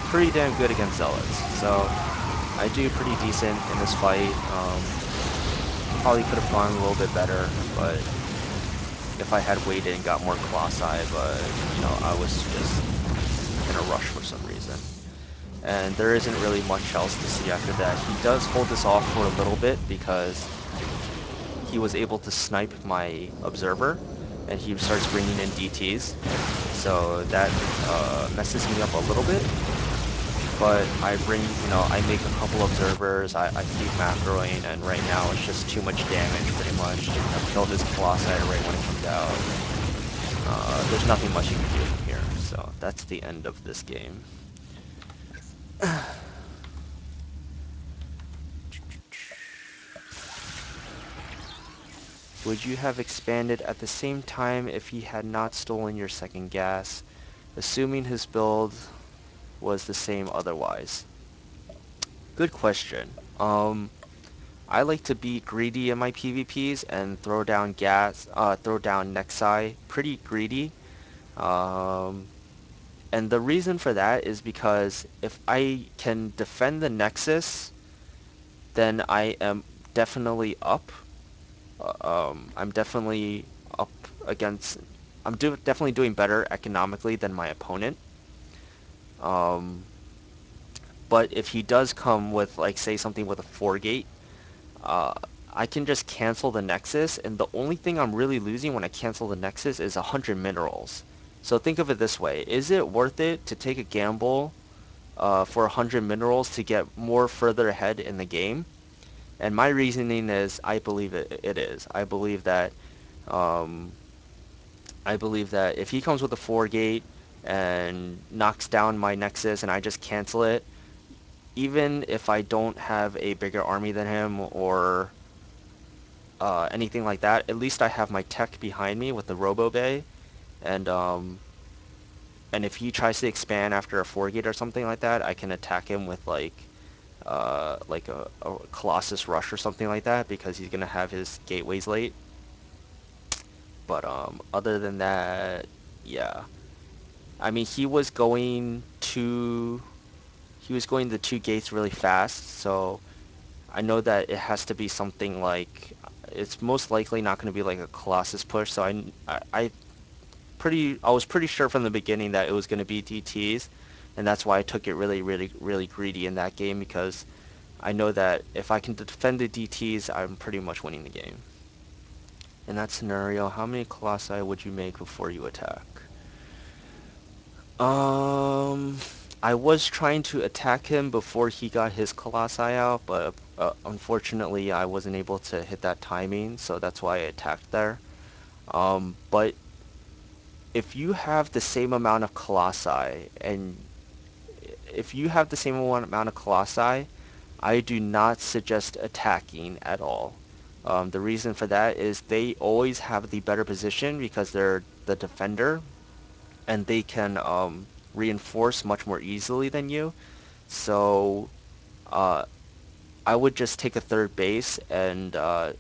pretty damn good against Zealots. So I do pretty decent in this fight. Probably could have gone a little bit better, but if I had waited and got more Colossi, but I was just in a rush for some reason. And there isn't really much else to see after that. He does hold this off for a little bit because he was able to snipe my observer, and he starts bringing in DTs. So that messes me up a little bit. But I make a couple observers, I keep macroing, and right now it's just too much damage, pretty much. Kill his Colossi right when it comes out. There's nothing much you can do from here, so that's the end of this game. Would you have expanded at the same time if he had not stolen your second gas, assuming his build was the same otherwise? Good question. I like to be greedy in my PvPs and throw down Nexi, pretty greedy. Um, and the reason for that is because if I can defend the Nexus, then I am definitely up. I'm definitely up against. Definitely doing better economically than my opponent. Um, but if he does come with, like, say something with a 4 gate, uh, I can just cancel the Nexus, and the only thing I'm really losing when I cancel the Nexus is 100 minerals. So think of it this way. Is it worth it to take a gamble for 100 minerals to get more further ahead in the game. And my reasoning is I believe it is. Um, I believe that if he comes with a 4 gate and knocks down my Nexus and I just cancel it, even if I don't have a bigger army than him or anything like that, at least I have my tech behind me with the Robo Bay, and and if he tries to expand after a 4 gate or something like that, I can attack him with like a Colossus Rush or something like that because he's gonna have his gateways late. But other than that, yeah. I mean, he was going the 2 gates really fast, so I know that it has to be something like it's most likely not going to be like a Colossus push. So I was pretty sure from the beginning that it was going to be DTs, and that's why I took it really really greedy in that game because I know that if I can defend the DTs, I'm pretty much winning the game. In that scenario, how many Colossi would you make before you attack? Um, I was trying to attack him before he got his Colossi out, but unfortunately I wasn't able to hit that timing, so that's why I attacked there. But if you have the same amount of Colossi, and if you have the same amount of Colossi, I do not suggest attacking at all. The reason for that is they always have the better position because they're the defender, and they can reinforce much more easily than you. So uh, I would just take a third base, and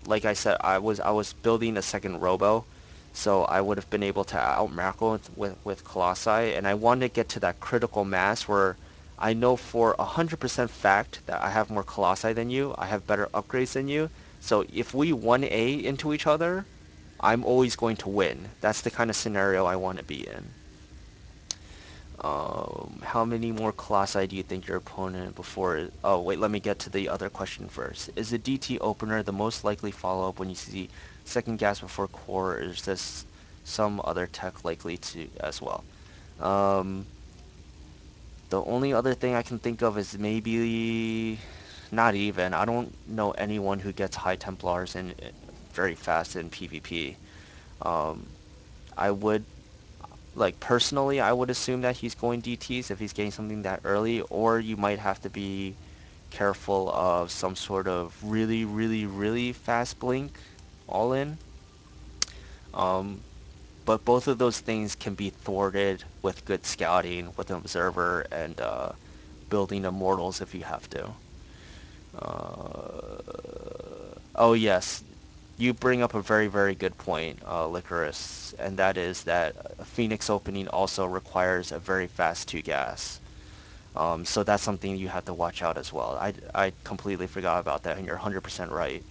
like I said, I was building a second Robo, so I would have been able to out macro with Colossi, and I wanted to get to that critical mass where I know for 100% fact that I have more Colossi than you, I have better upgrades than you. So if we 1A into each other, I'm always going to win. That's the kind of scenario I want to be in. How many more colossi do you think your opponent before? Oh, wait, let me get to the other question first. Is the DT opener the most likely follow-up when you see second gas before core, or is this some other tech likely to as well? Um, the only other thing I can think of is maybe not even. I don't know anyone who gets high Templars in very fast in PvP. Um, I would like personally, I would assume that he's going DTs if he's getting something that early, or you might have to be careful of some sort of really, really, really fast blink all in. Um, but both of those things can be thwarted with good scouting, with an observer, and building immortals if you have to. Oh yes, you bring up a very, very good point, Licorice, and that is that Phoenix opening also requires a very fast 2 gas. So that's something you have to watch out as well. I completely forgot about that, and you're 100% right.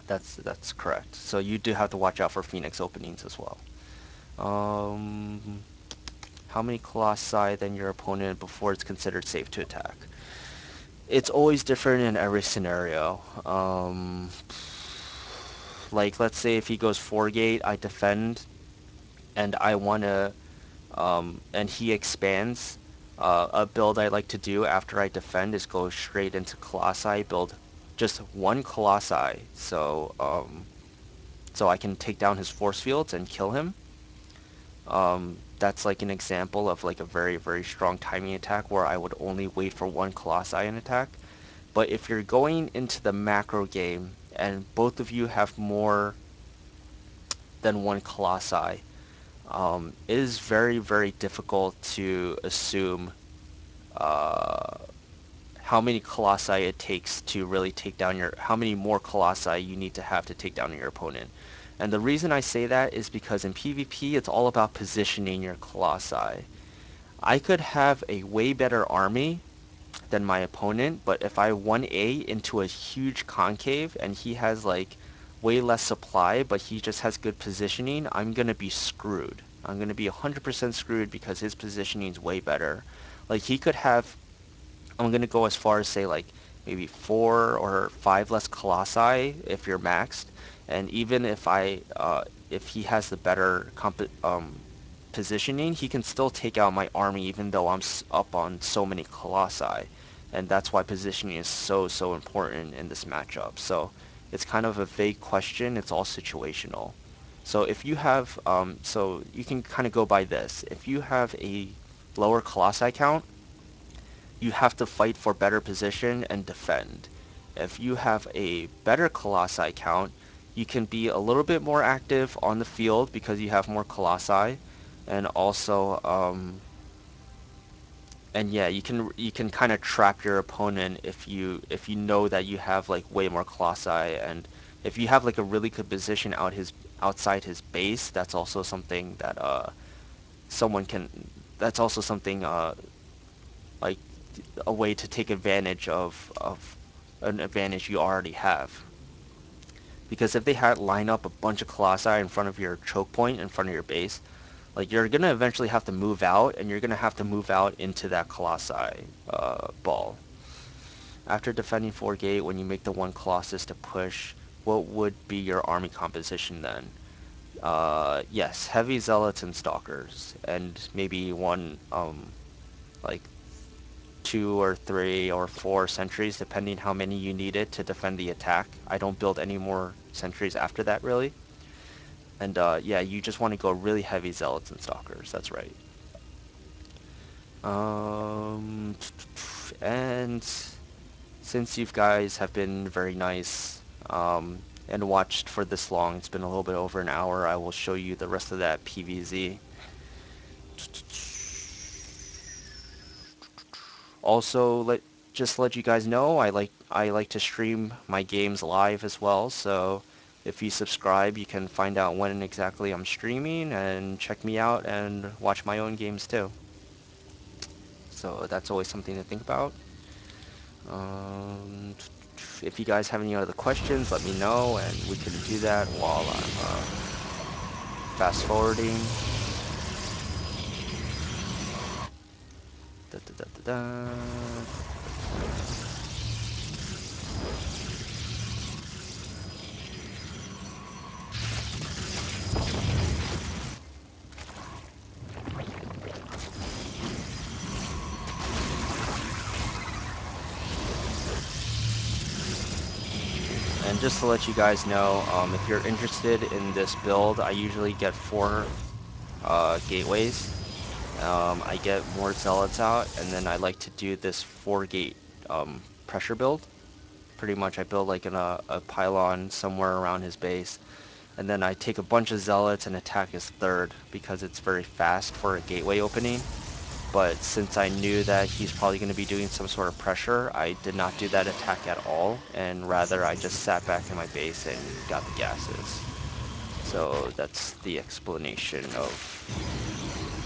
That's correct. So you do have to watch out for Phoenix openings as well. Um, how many Colossi than your opponent before it's considered safe to attack? It's always different in every scenario. Like let's say if he goes 4 gate, I defend, and I wanna and he expands. A build I like to do after I defend is go straight into Colossi, build just one Colossi, so I can take down his force fields and kill him. That's like an example of like a very, very strong timing attack where I would only wait for one Colossi in attack. But if you're going into the macro game and both of you have more than one Colossi, it is very, very difficult to assume uh, how many colossi it takes to really take down how many more colossi you need to have to take down your opponent. And the reason I say that is because in PvP, it's all about positioning your colossi. I could have a way better army than my opponent, but if I 1A into a huge concave and he has like way less supply, but he just has good positioning, I'm gonna be screwed. I'm gonna be 100% screwed because his positioning is way better. Like he could have I'm gonna go as far as say like maybe 4 or 5 less colossi if you're maxed, and even if he has the better positioning, he can still take out my army even though I'm up on so many colossi. And that's why positioning is so important in this matchup. So it's kind of a vague question. It's all situational. So if you have, so you can kind of go by this. If you have a lower colossi count, you have to fight for better position and defend. If you have a better colossi count, you can be a little bit more active on the field because you have more colossi, and also, and yeah, you can kind of trap your opponent if you know that you have like way more colossi, and if you have like a really good position outside his base, that's also something that someone can. That's also something like a way to take advantage of an advantage you already have. Because if they had line up a bunch of colossi in front of your choke point, in front of your base, like you're gonna eventually have to move out, and you're gonna have to move out into that colossi ball. After defending 4 gate, when you make the one colossus to push, what would be your army composition then? Yes, heavy zealots and stalkers, and maybe one like 2 or 3 or 4 sentries, depending how many you needed to defend the attack. I don't build any more sentries after that, really. And yeah, you just want to go really heavy zealots and stalkers. That's right. Um, and since you guys have been very nice and watched for this long, it's been a little bit over an hour. I will show you the rest of that PVZ. Also, let you guys know, I like to stream my games live as well. So if you subscribe, you can find out when exactly I'm streaming and check me out and watch my own games too. So that's always something to think about. Um, if you guys have any other questions, let me know, and we can do that while I'm fast forwarding. Da, da, da, da, da. And just to let you guys know, if you're interested in this build, I usually get 4 gateways. I get more zealots out, and then I like to do this 4 gate pressure build. Pretty much I build like a pylon somewhere around his base, and then I take a bunch of zealots and attack his third because it's very fast for a gateway opening. But since I knew that he's probably going to be doing some sort of pressure, I did not do that attack at all, and rather I just sat back in my base and got the gases. So that's the explanation of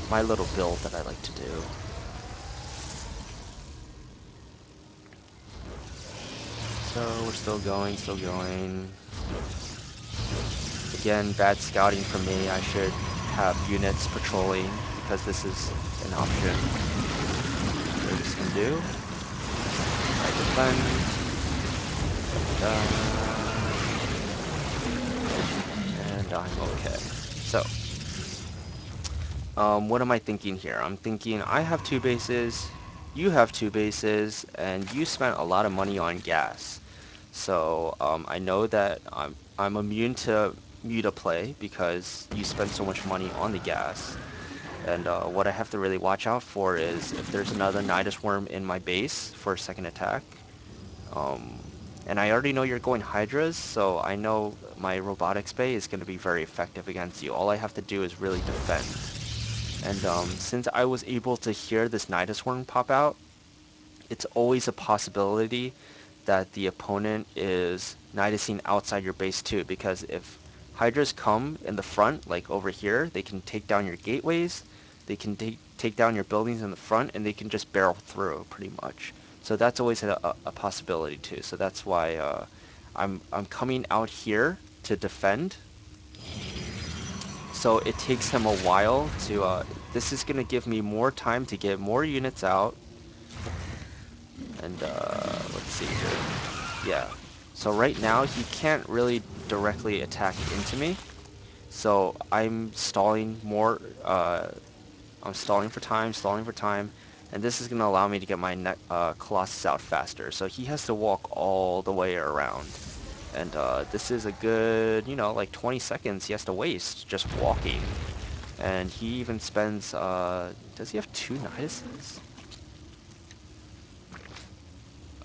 my little build that I like to do. So we're still going, still going. Again, bad scouting from me. I should have units patrolling because this is an option where this can do. I defend. Da, da, da. And I'm okay. So, what am I thinking here? I'm thinking I have 2 bases, you have 2 bases, and you spent a lot of money on gas. So, I know that I'm immune to muta play because you spend so much money on the gas. And what I have to really watch out for is if there's another Nidus Worm in my base for a second attack. Um, and I already know you're going Hydras, so I know my Robotics Bay is going to be very effective against you. All I have to do is really defend. And since I was able to hear this Nidus Worm pop out, it's always a possibility that the opponent is Nidusing outside your base too, because if Hydras come in the front, like over here, they can take down your gateways, they can take down your buildings in the front, and they can just barrel through pretty much. So that's always a possibility too. So that's why I'm coming out here to defend. So it takes him a while to. This is gonna give me more time to get more units out. And let's see here. Yeah. So right now he can't really directly attack into me. So I'm stalling more. I'm stalling for time, and this is gonna allow me to get my Colossus out faster. So he has to walk all the way around, and this is a good, like 20 seconds he has to waste just walking. And he even spends. Does he have two Niduses?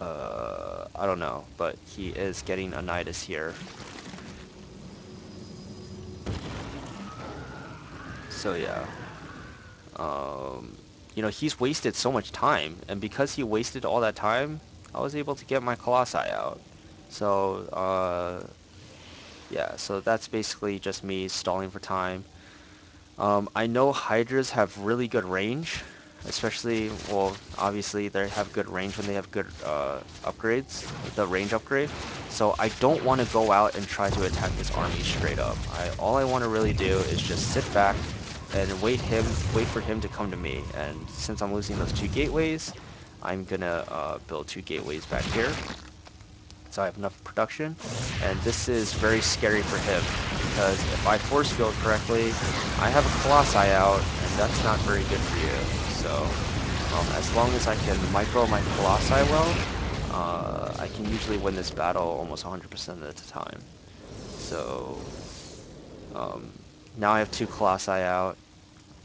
I don't know, but he is getting a Nidus here. So yeah. Um, he's wasted so much time, and because he wasted all that time, I was able to get my Colossi out. So, yeah, so that's basically just me stalling for time. I know Hydras have really good range, especially, well, obviously they have good range when they have good upgrades, the range upgrade. So I don't want to go out and try to attack his army straight up. All I want to really do is just sit back and wait for him to come to me. And since I'm losing those two gateways, I'm gonna build two gateways back here so I have enough production. And this is very scary for him because if I force field correctly, I have a Colossi out, and that's not very good for you. So as long as I can micro my Colossi well, I can usually win this battle almost 100% of the time. So um, now I have two Colossi out.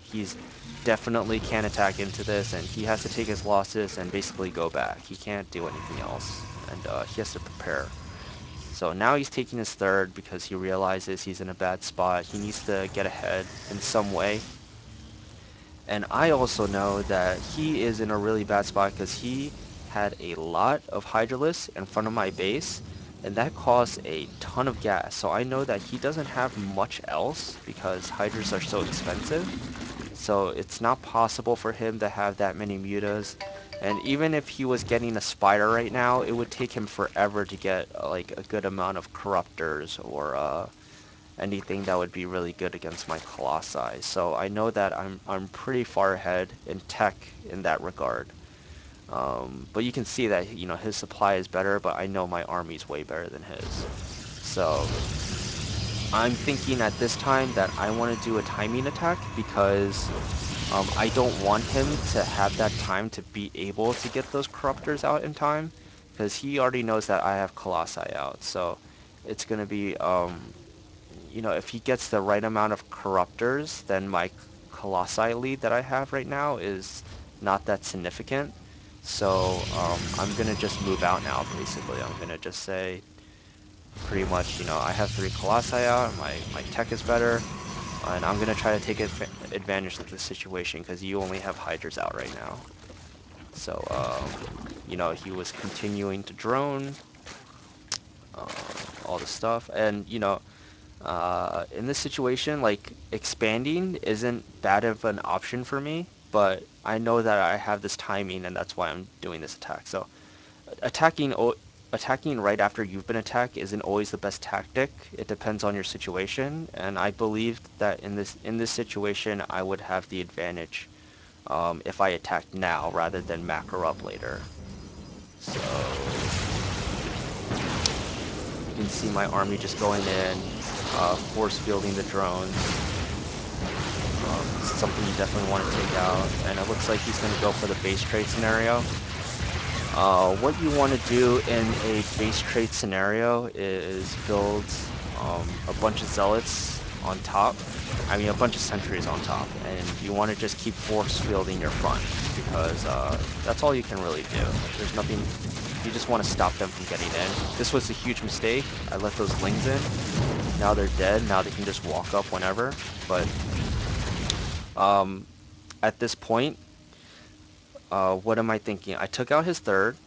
He's definitely can attack into this, and he has to take his losses and basically go back. He can't do anything else, and he has to prepare. So now he's taking his third because he realizes he's in a bad spot. He needs to get ahead in some way. And I also know that he is in a really bad spot because he had a lot of Hydralisks in front of my base, and that caused a ton of gas. So I know that he doesn't have much else because Hydras are so expensive. So it's not possible for him to have that many mutas. And even if he was getting a spider right now, it would take him forever to get like a good amount of corruptors or anything that would be really good against my colossi. So I know that I'm pretty far ahead in tech in that regard. But you can see that his supply is better, but I know my army's way better than his. So I'm thinking at this time that I want to do a timing attack because I don't want him to have that time to be able to get those corruptors out in time, because he already knows that I have Colossi out. So it's going to be, if he gets the right amount of corruptors, then my Colossi lead that I have right now is not that significant. So I'm going to just move out now, basically. I'm going to just say pretty much, I have three Colossi out, and my tech is better. And I'm going to try to take advantage of the situation because you only have Hydras out right now. So, he was continuing to drone, all the stuff. And, in this situation, like, expanding isn't bad of an option for me. But I know that I have this timing, and that's why I'm doing this attack. So, attacking attacking right after you've been attacked isn't always the best tactic. It depends on your situation, and I believe that in this situation I would have the advantage if I attacked now rather than macro up later. So you can see my army just going in, force fielding the drones. This is something you definitely want to take out, and it looks like he's going to go for the base trade scenario. What you want to do in a base trade scenario is build a bunch of zealots on top. I mean, a bunch of sentries on top, and you want to just keep force fielding your front because that's all you can really do. There's nothing. You just want to stop them from getting in. This was a huge mistake. I let those lings in. Now they're dead. Now they can just walk up whenever. But um, at this point, what am I thinking? I took out his third.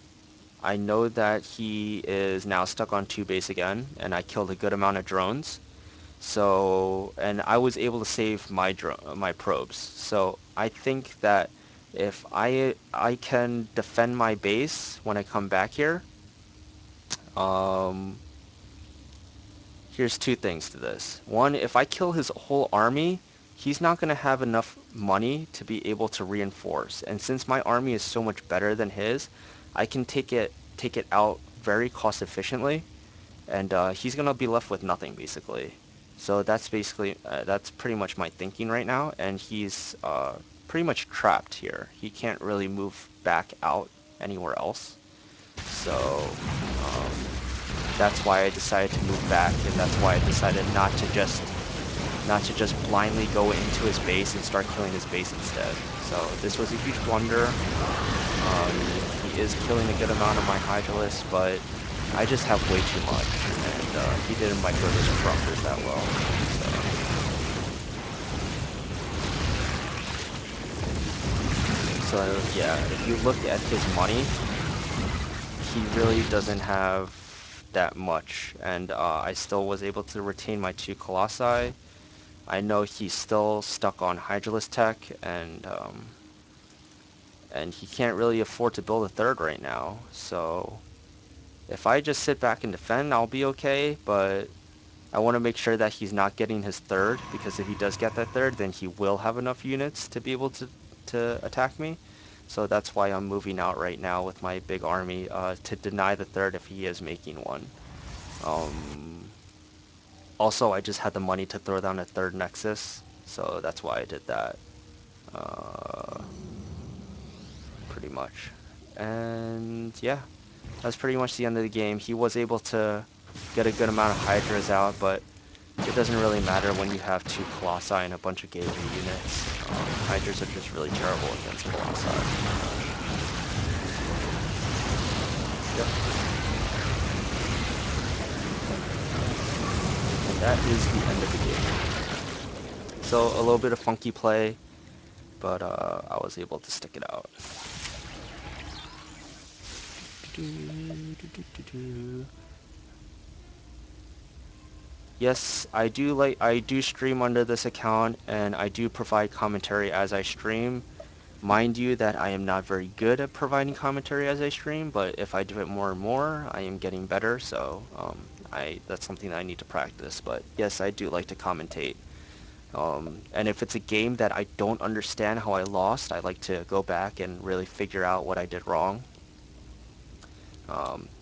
I know that he is now stuck on two base again, and I killed a good amount of drones. So, and I was able to save my probes. So I think that if I can defend my base when I come back here, um, here's two things to this. One, if I kill his whole army, he's not going to have enough money to be able to reinforce. And since my army is so much better than his, I can take it out very cost efficiently, and he's going to be left with nothing basically. So that's basically that's pretty much my thinking right now, and he's pretty much trapped here. He can't really move back out anywhere else. So that's why I decided to move back, and that's why I decided not to just blindly go into his base and start killing his base instead. So this was a huge blunder. He is killing a good amount of my Hydralisk, but I just have way too much, and he didn't micro those crumpers that well. So yeah, if you look at his money, he really doesn't have that much, and I still was able to retain my two Colossi. I know he's still stuck on Hydralisk tech, and he can't really afford to build a third right now. So if I just sit back and defend, I'll be okay, but I want to make sure that he's not getting his third, because if he does get that third, then he will have enough units to be able to attack me. So that's why I'm moving out right now with my big army to deny the third if he is making one. Um, Also, I just had the money to throw down a third Nexus, so that's why I did that. Uh, Pretty much. And yeah, that's pretty much the end of the game. He was able to get a good amount of Hydras out, but it doesn't really matter when you have two Colossi and a bunch of gateway units. Hydras are just really terrible against Colossi. Yep. And that is the end of the game. So a little bit of funky play, but I was able to stick it out. Yes, I do stream under this account, and I do provide commentary as I stream. Mind you that I am not very good at providing commentary as I stream, but if I do it more and more, I am getting better, so I that's something that I need to practice. But yes, I do like to commentate. And if it's a game that I don't understand how I lost, I like to go back and really figure out what I did wrong.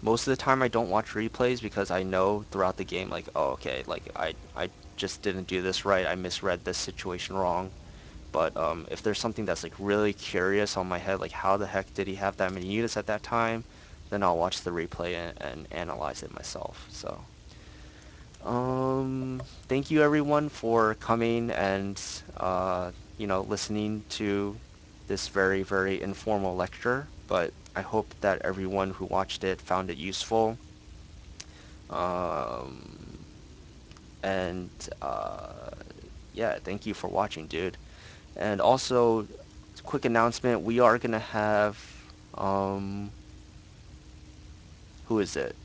Most of the time I don't watch replays because I know throughout the game, like, oh, okay, like I just didn't do this right. I misread this situation wrong. But if there's something that's like really curious on my head, like how the heck did he have that many units at that time, then I'll watch the replay and analyze it myself. So, thank you everyone for coming and listening to this very very informal lecture. But I hope that everyone who watched it found it useful. Um, and yeah, thank you for watching, dude. And also, quick announcement, we are going to have, um, who is it?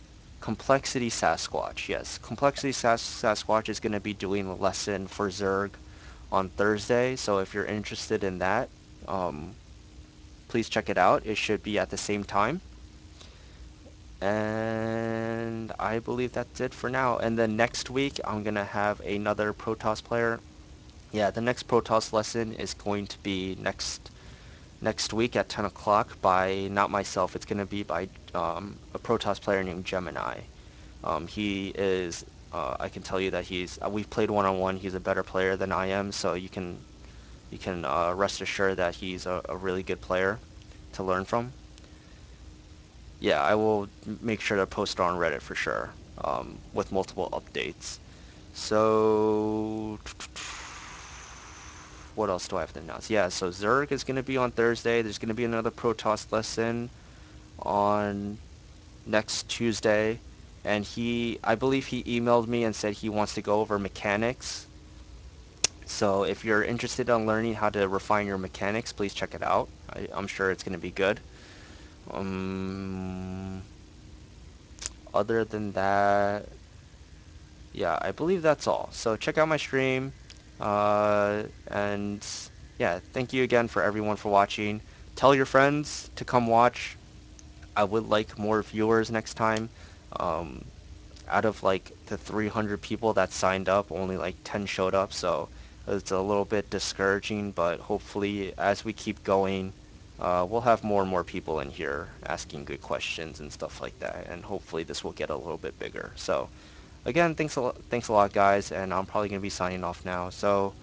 Complexity Sasquatch, yes. Complexity Sasquatch is going to be doing a lesson for Zerg on Thursday, so if you're interested in that, um, please check it out. It should be at the same time. And I believe that's it for now. And then next week, I'm going to have another Protoss player. Yeah, the next Protoss lesson is going to be next week at 10 o'clock by not myself. It's going to be by a Protoss player named Gemini. He is, I can tell you that we've played one-on-one. He's a better player than I am, so you can rest assured that he's a really good player to learn from. Yeah, I will make sure to post it on Reddit for sure, with multiple updates. So, what else do I have to announce? Yeah, so Zerg is going to be on Thursday. There's going to be another Protoss lesson on next Tuesday. And I believe he emailed me and said he wants to go over mechanics. So if you're interested in learning how to refine your mechanics, please check it out. I'm sure it's going to be good. Um, Other than that, yeah, I believe that's all. So check out my stream. And yeah, thank you again for everyone for watching. Tell your friends to come watch. I would like more viewers next time. Um, Out of like the 300 people that signed up, only like 10 showed up, so it's a little bit discouraging, but hopefully as we keep going, we'll have more and more people in here asking good questions and stuff like that, and hopefully this will get a little bit bigger. So again, thanks a lot, guys, and I'm probably gonna be signing off now. So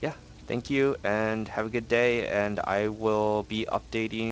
yeah, thank you, and have a good day, and I will be updating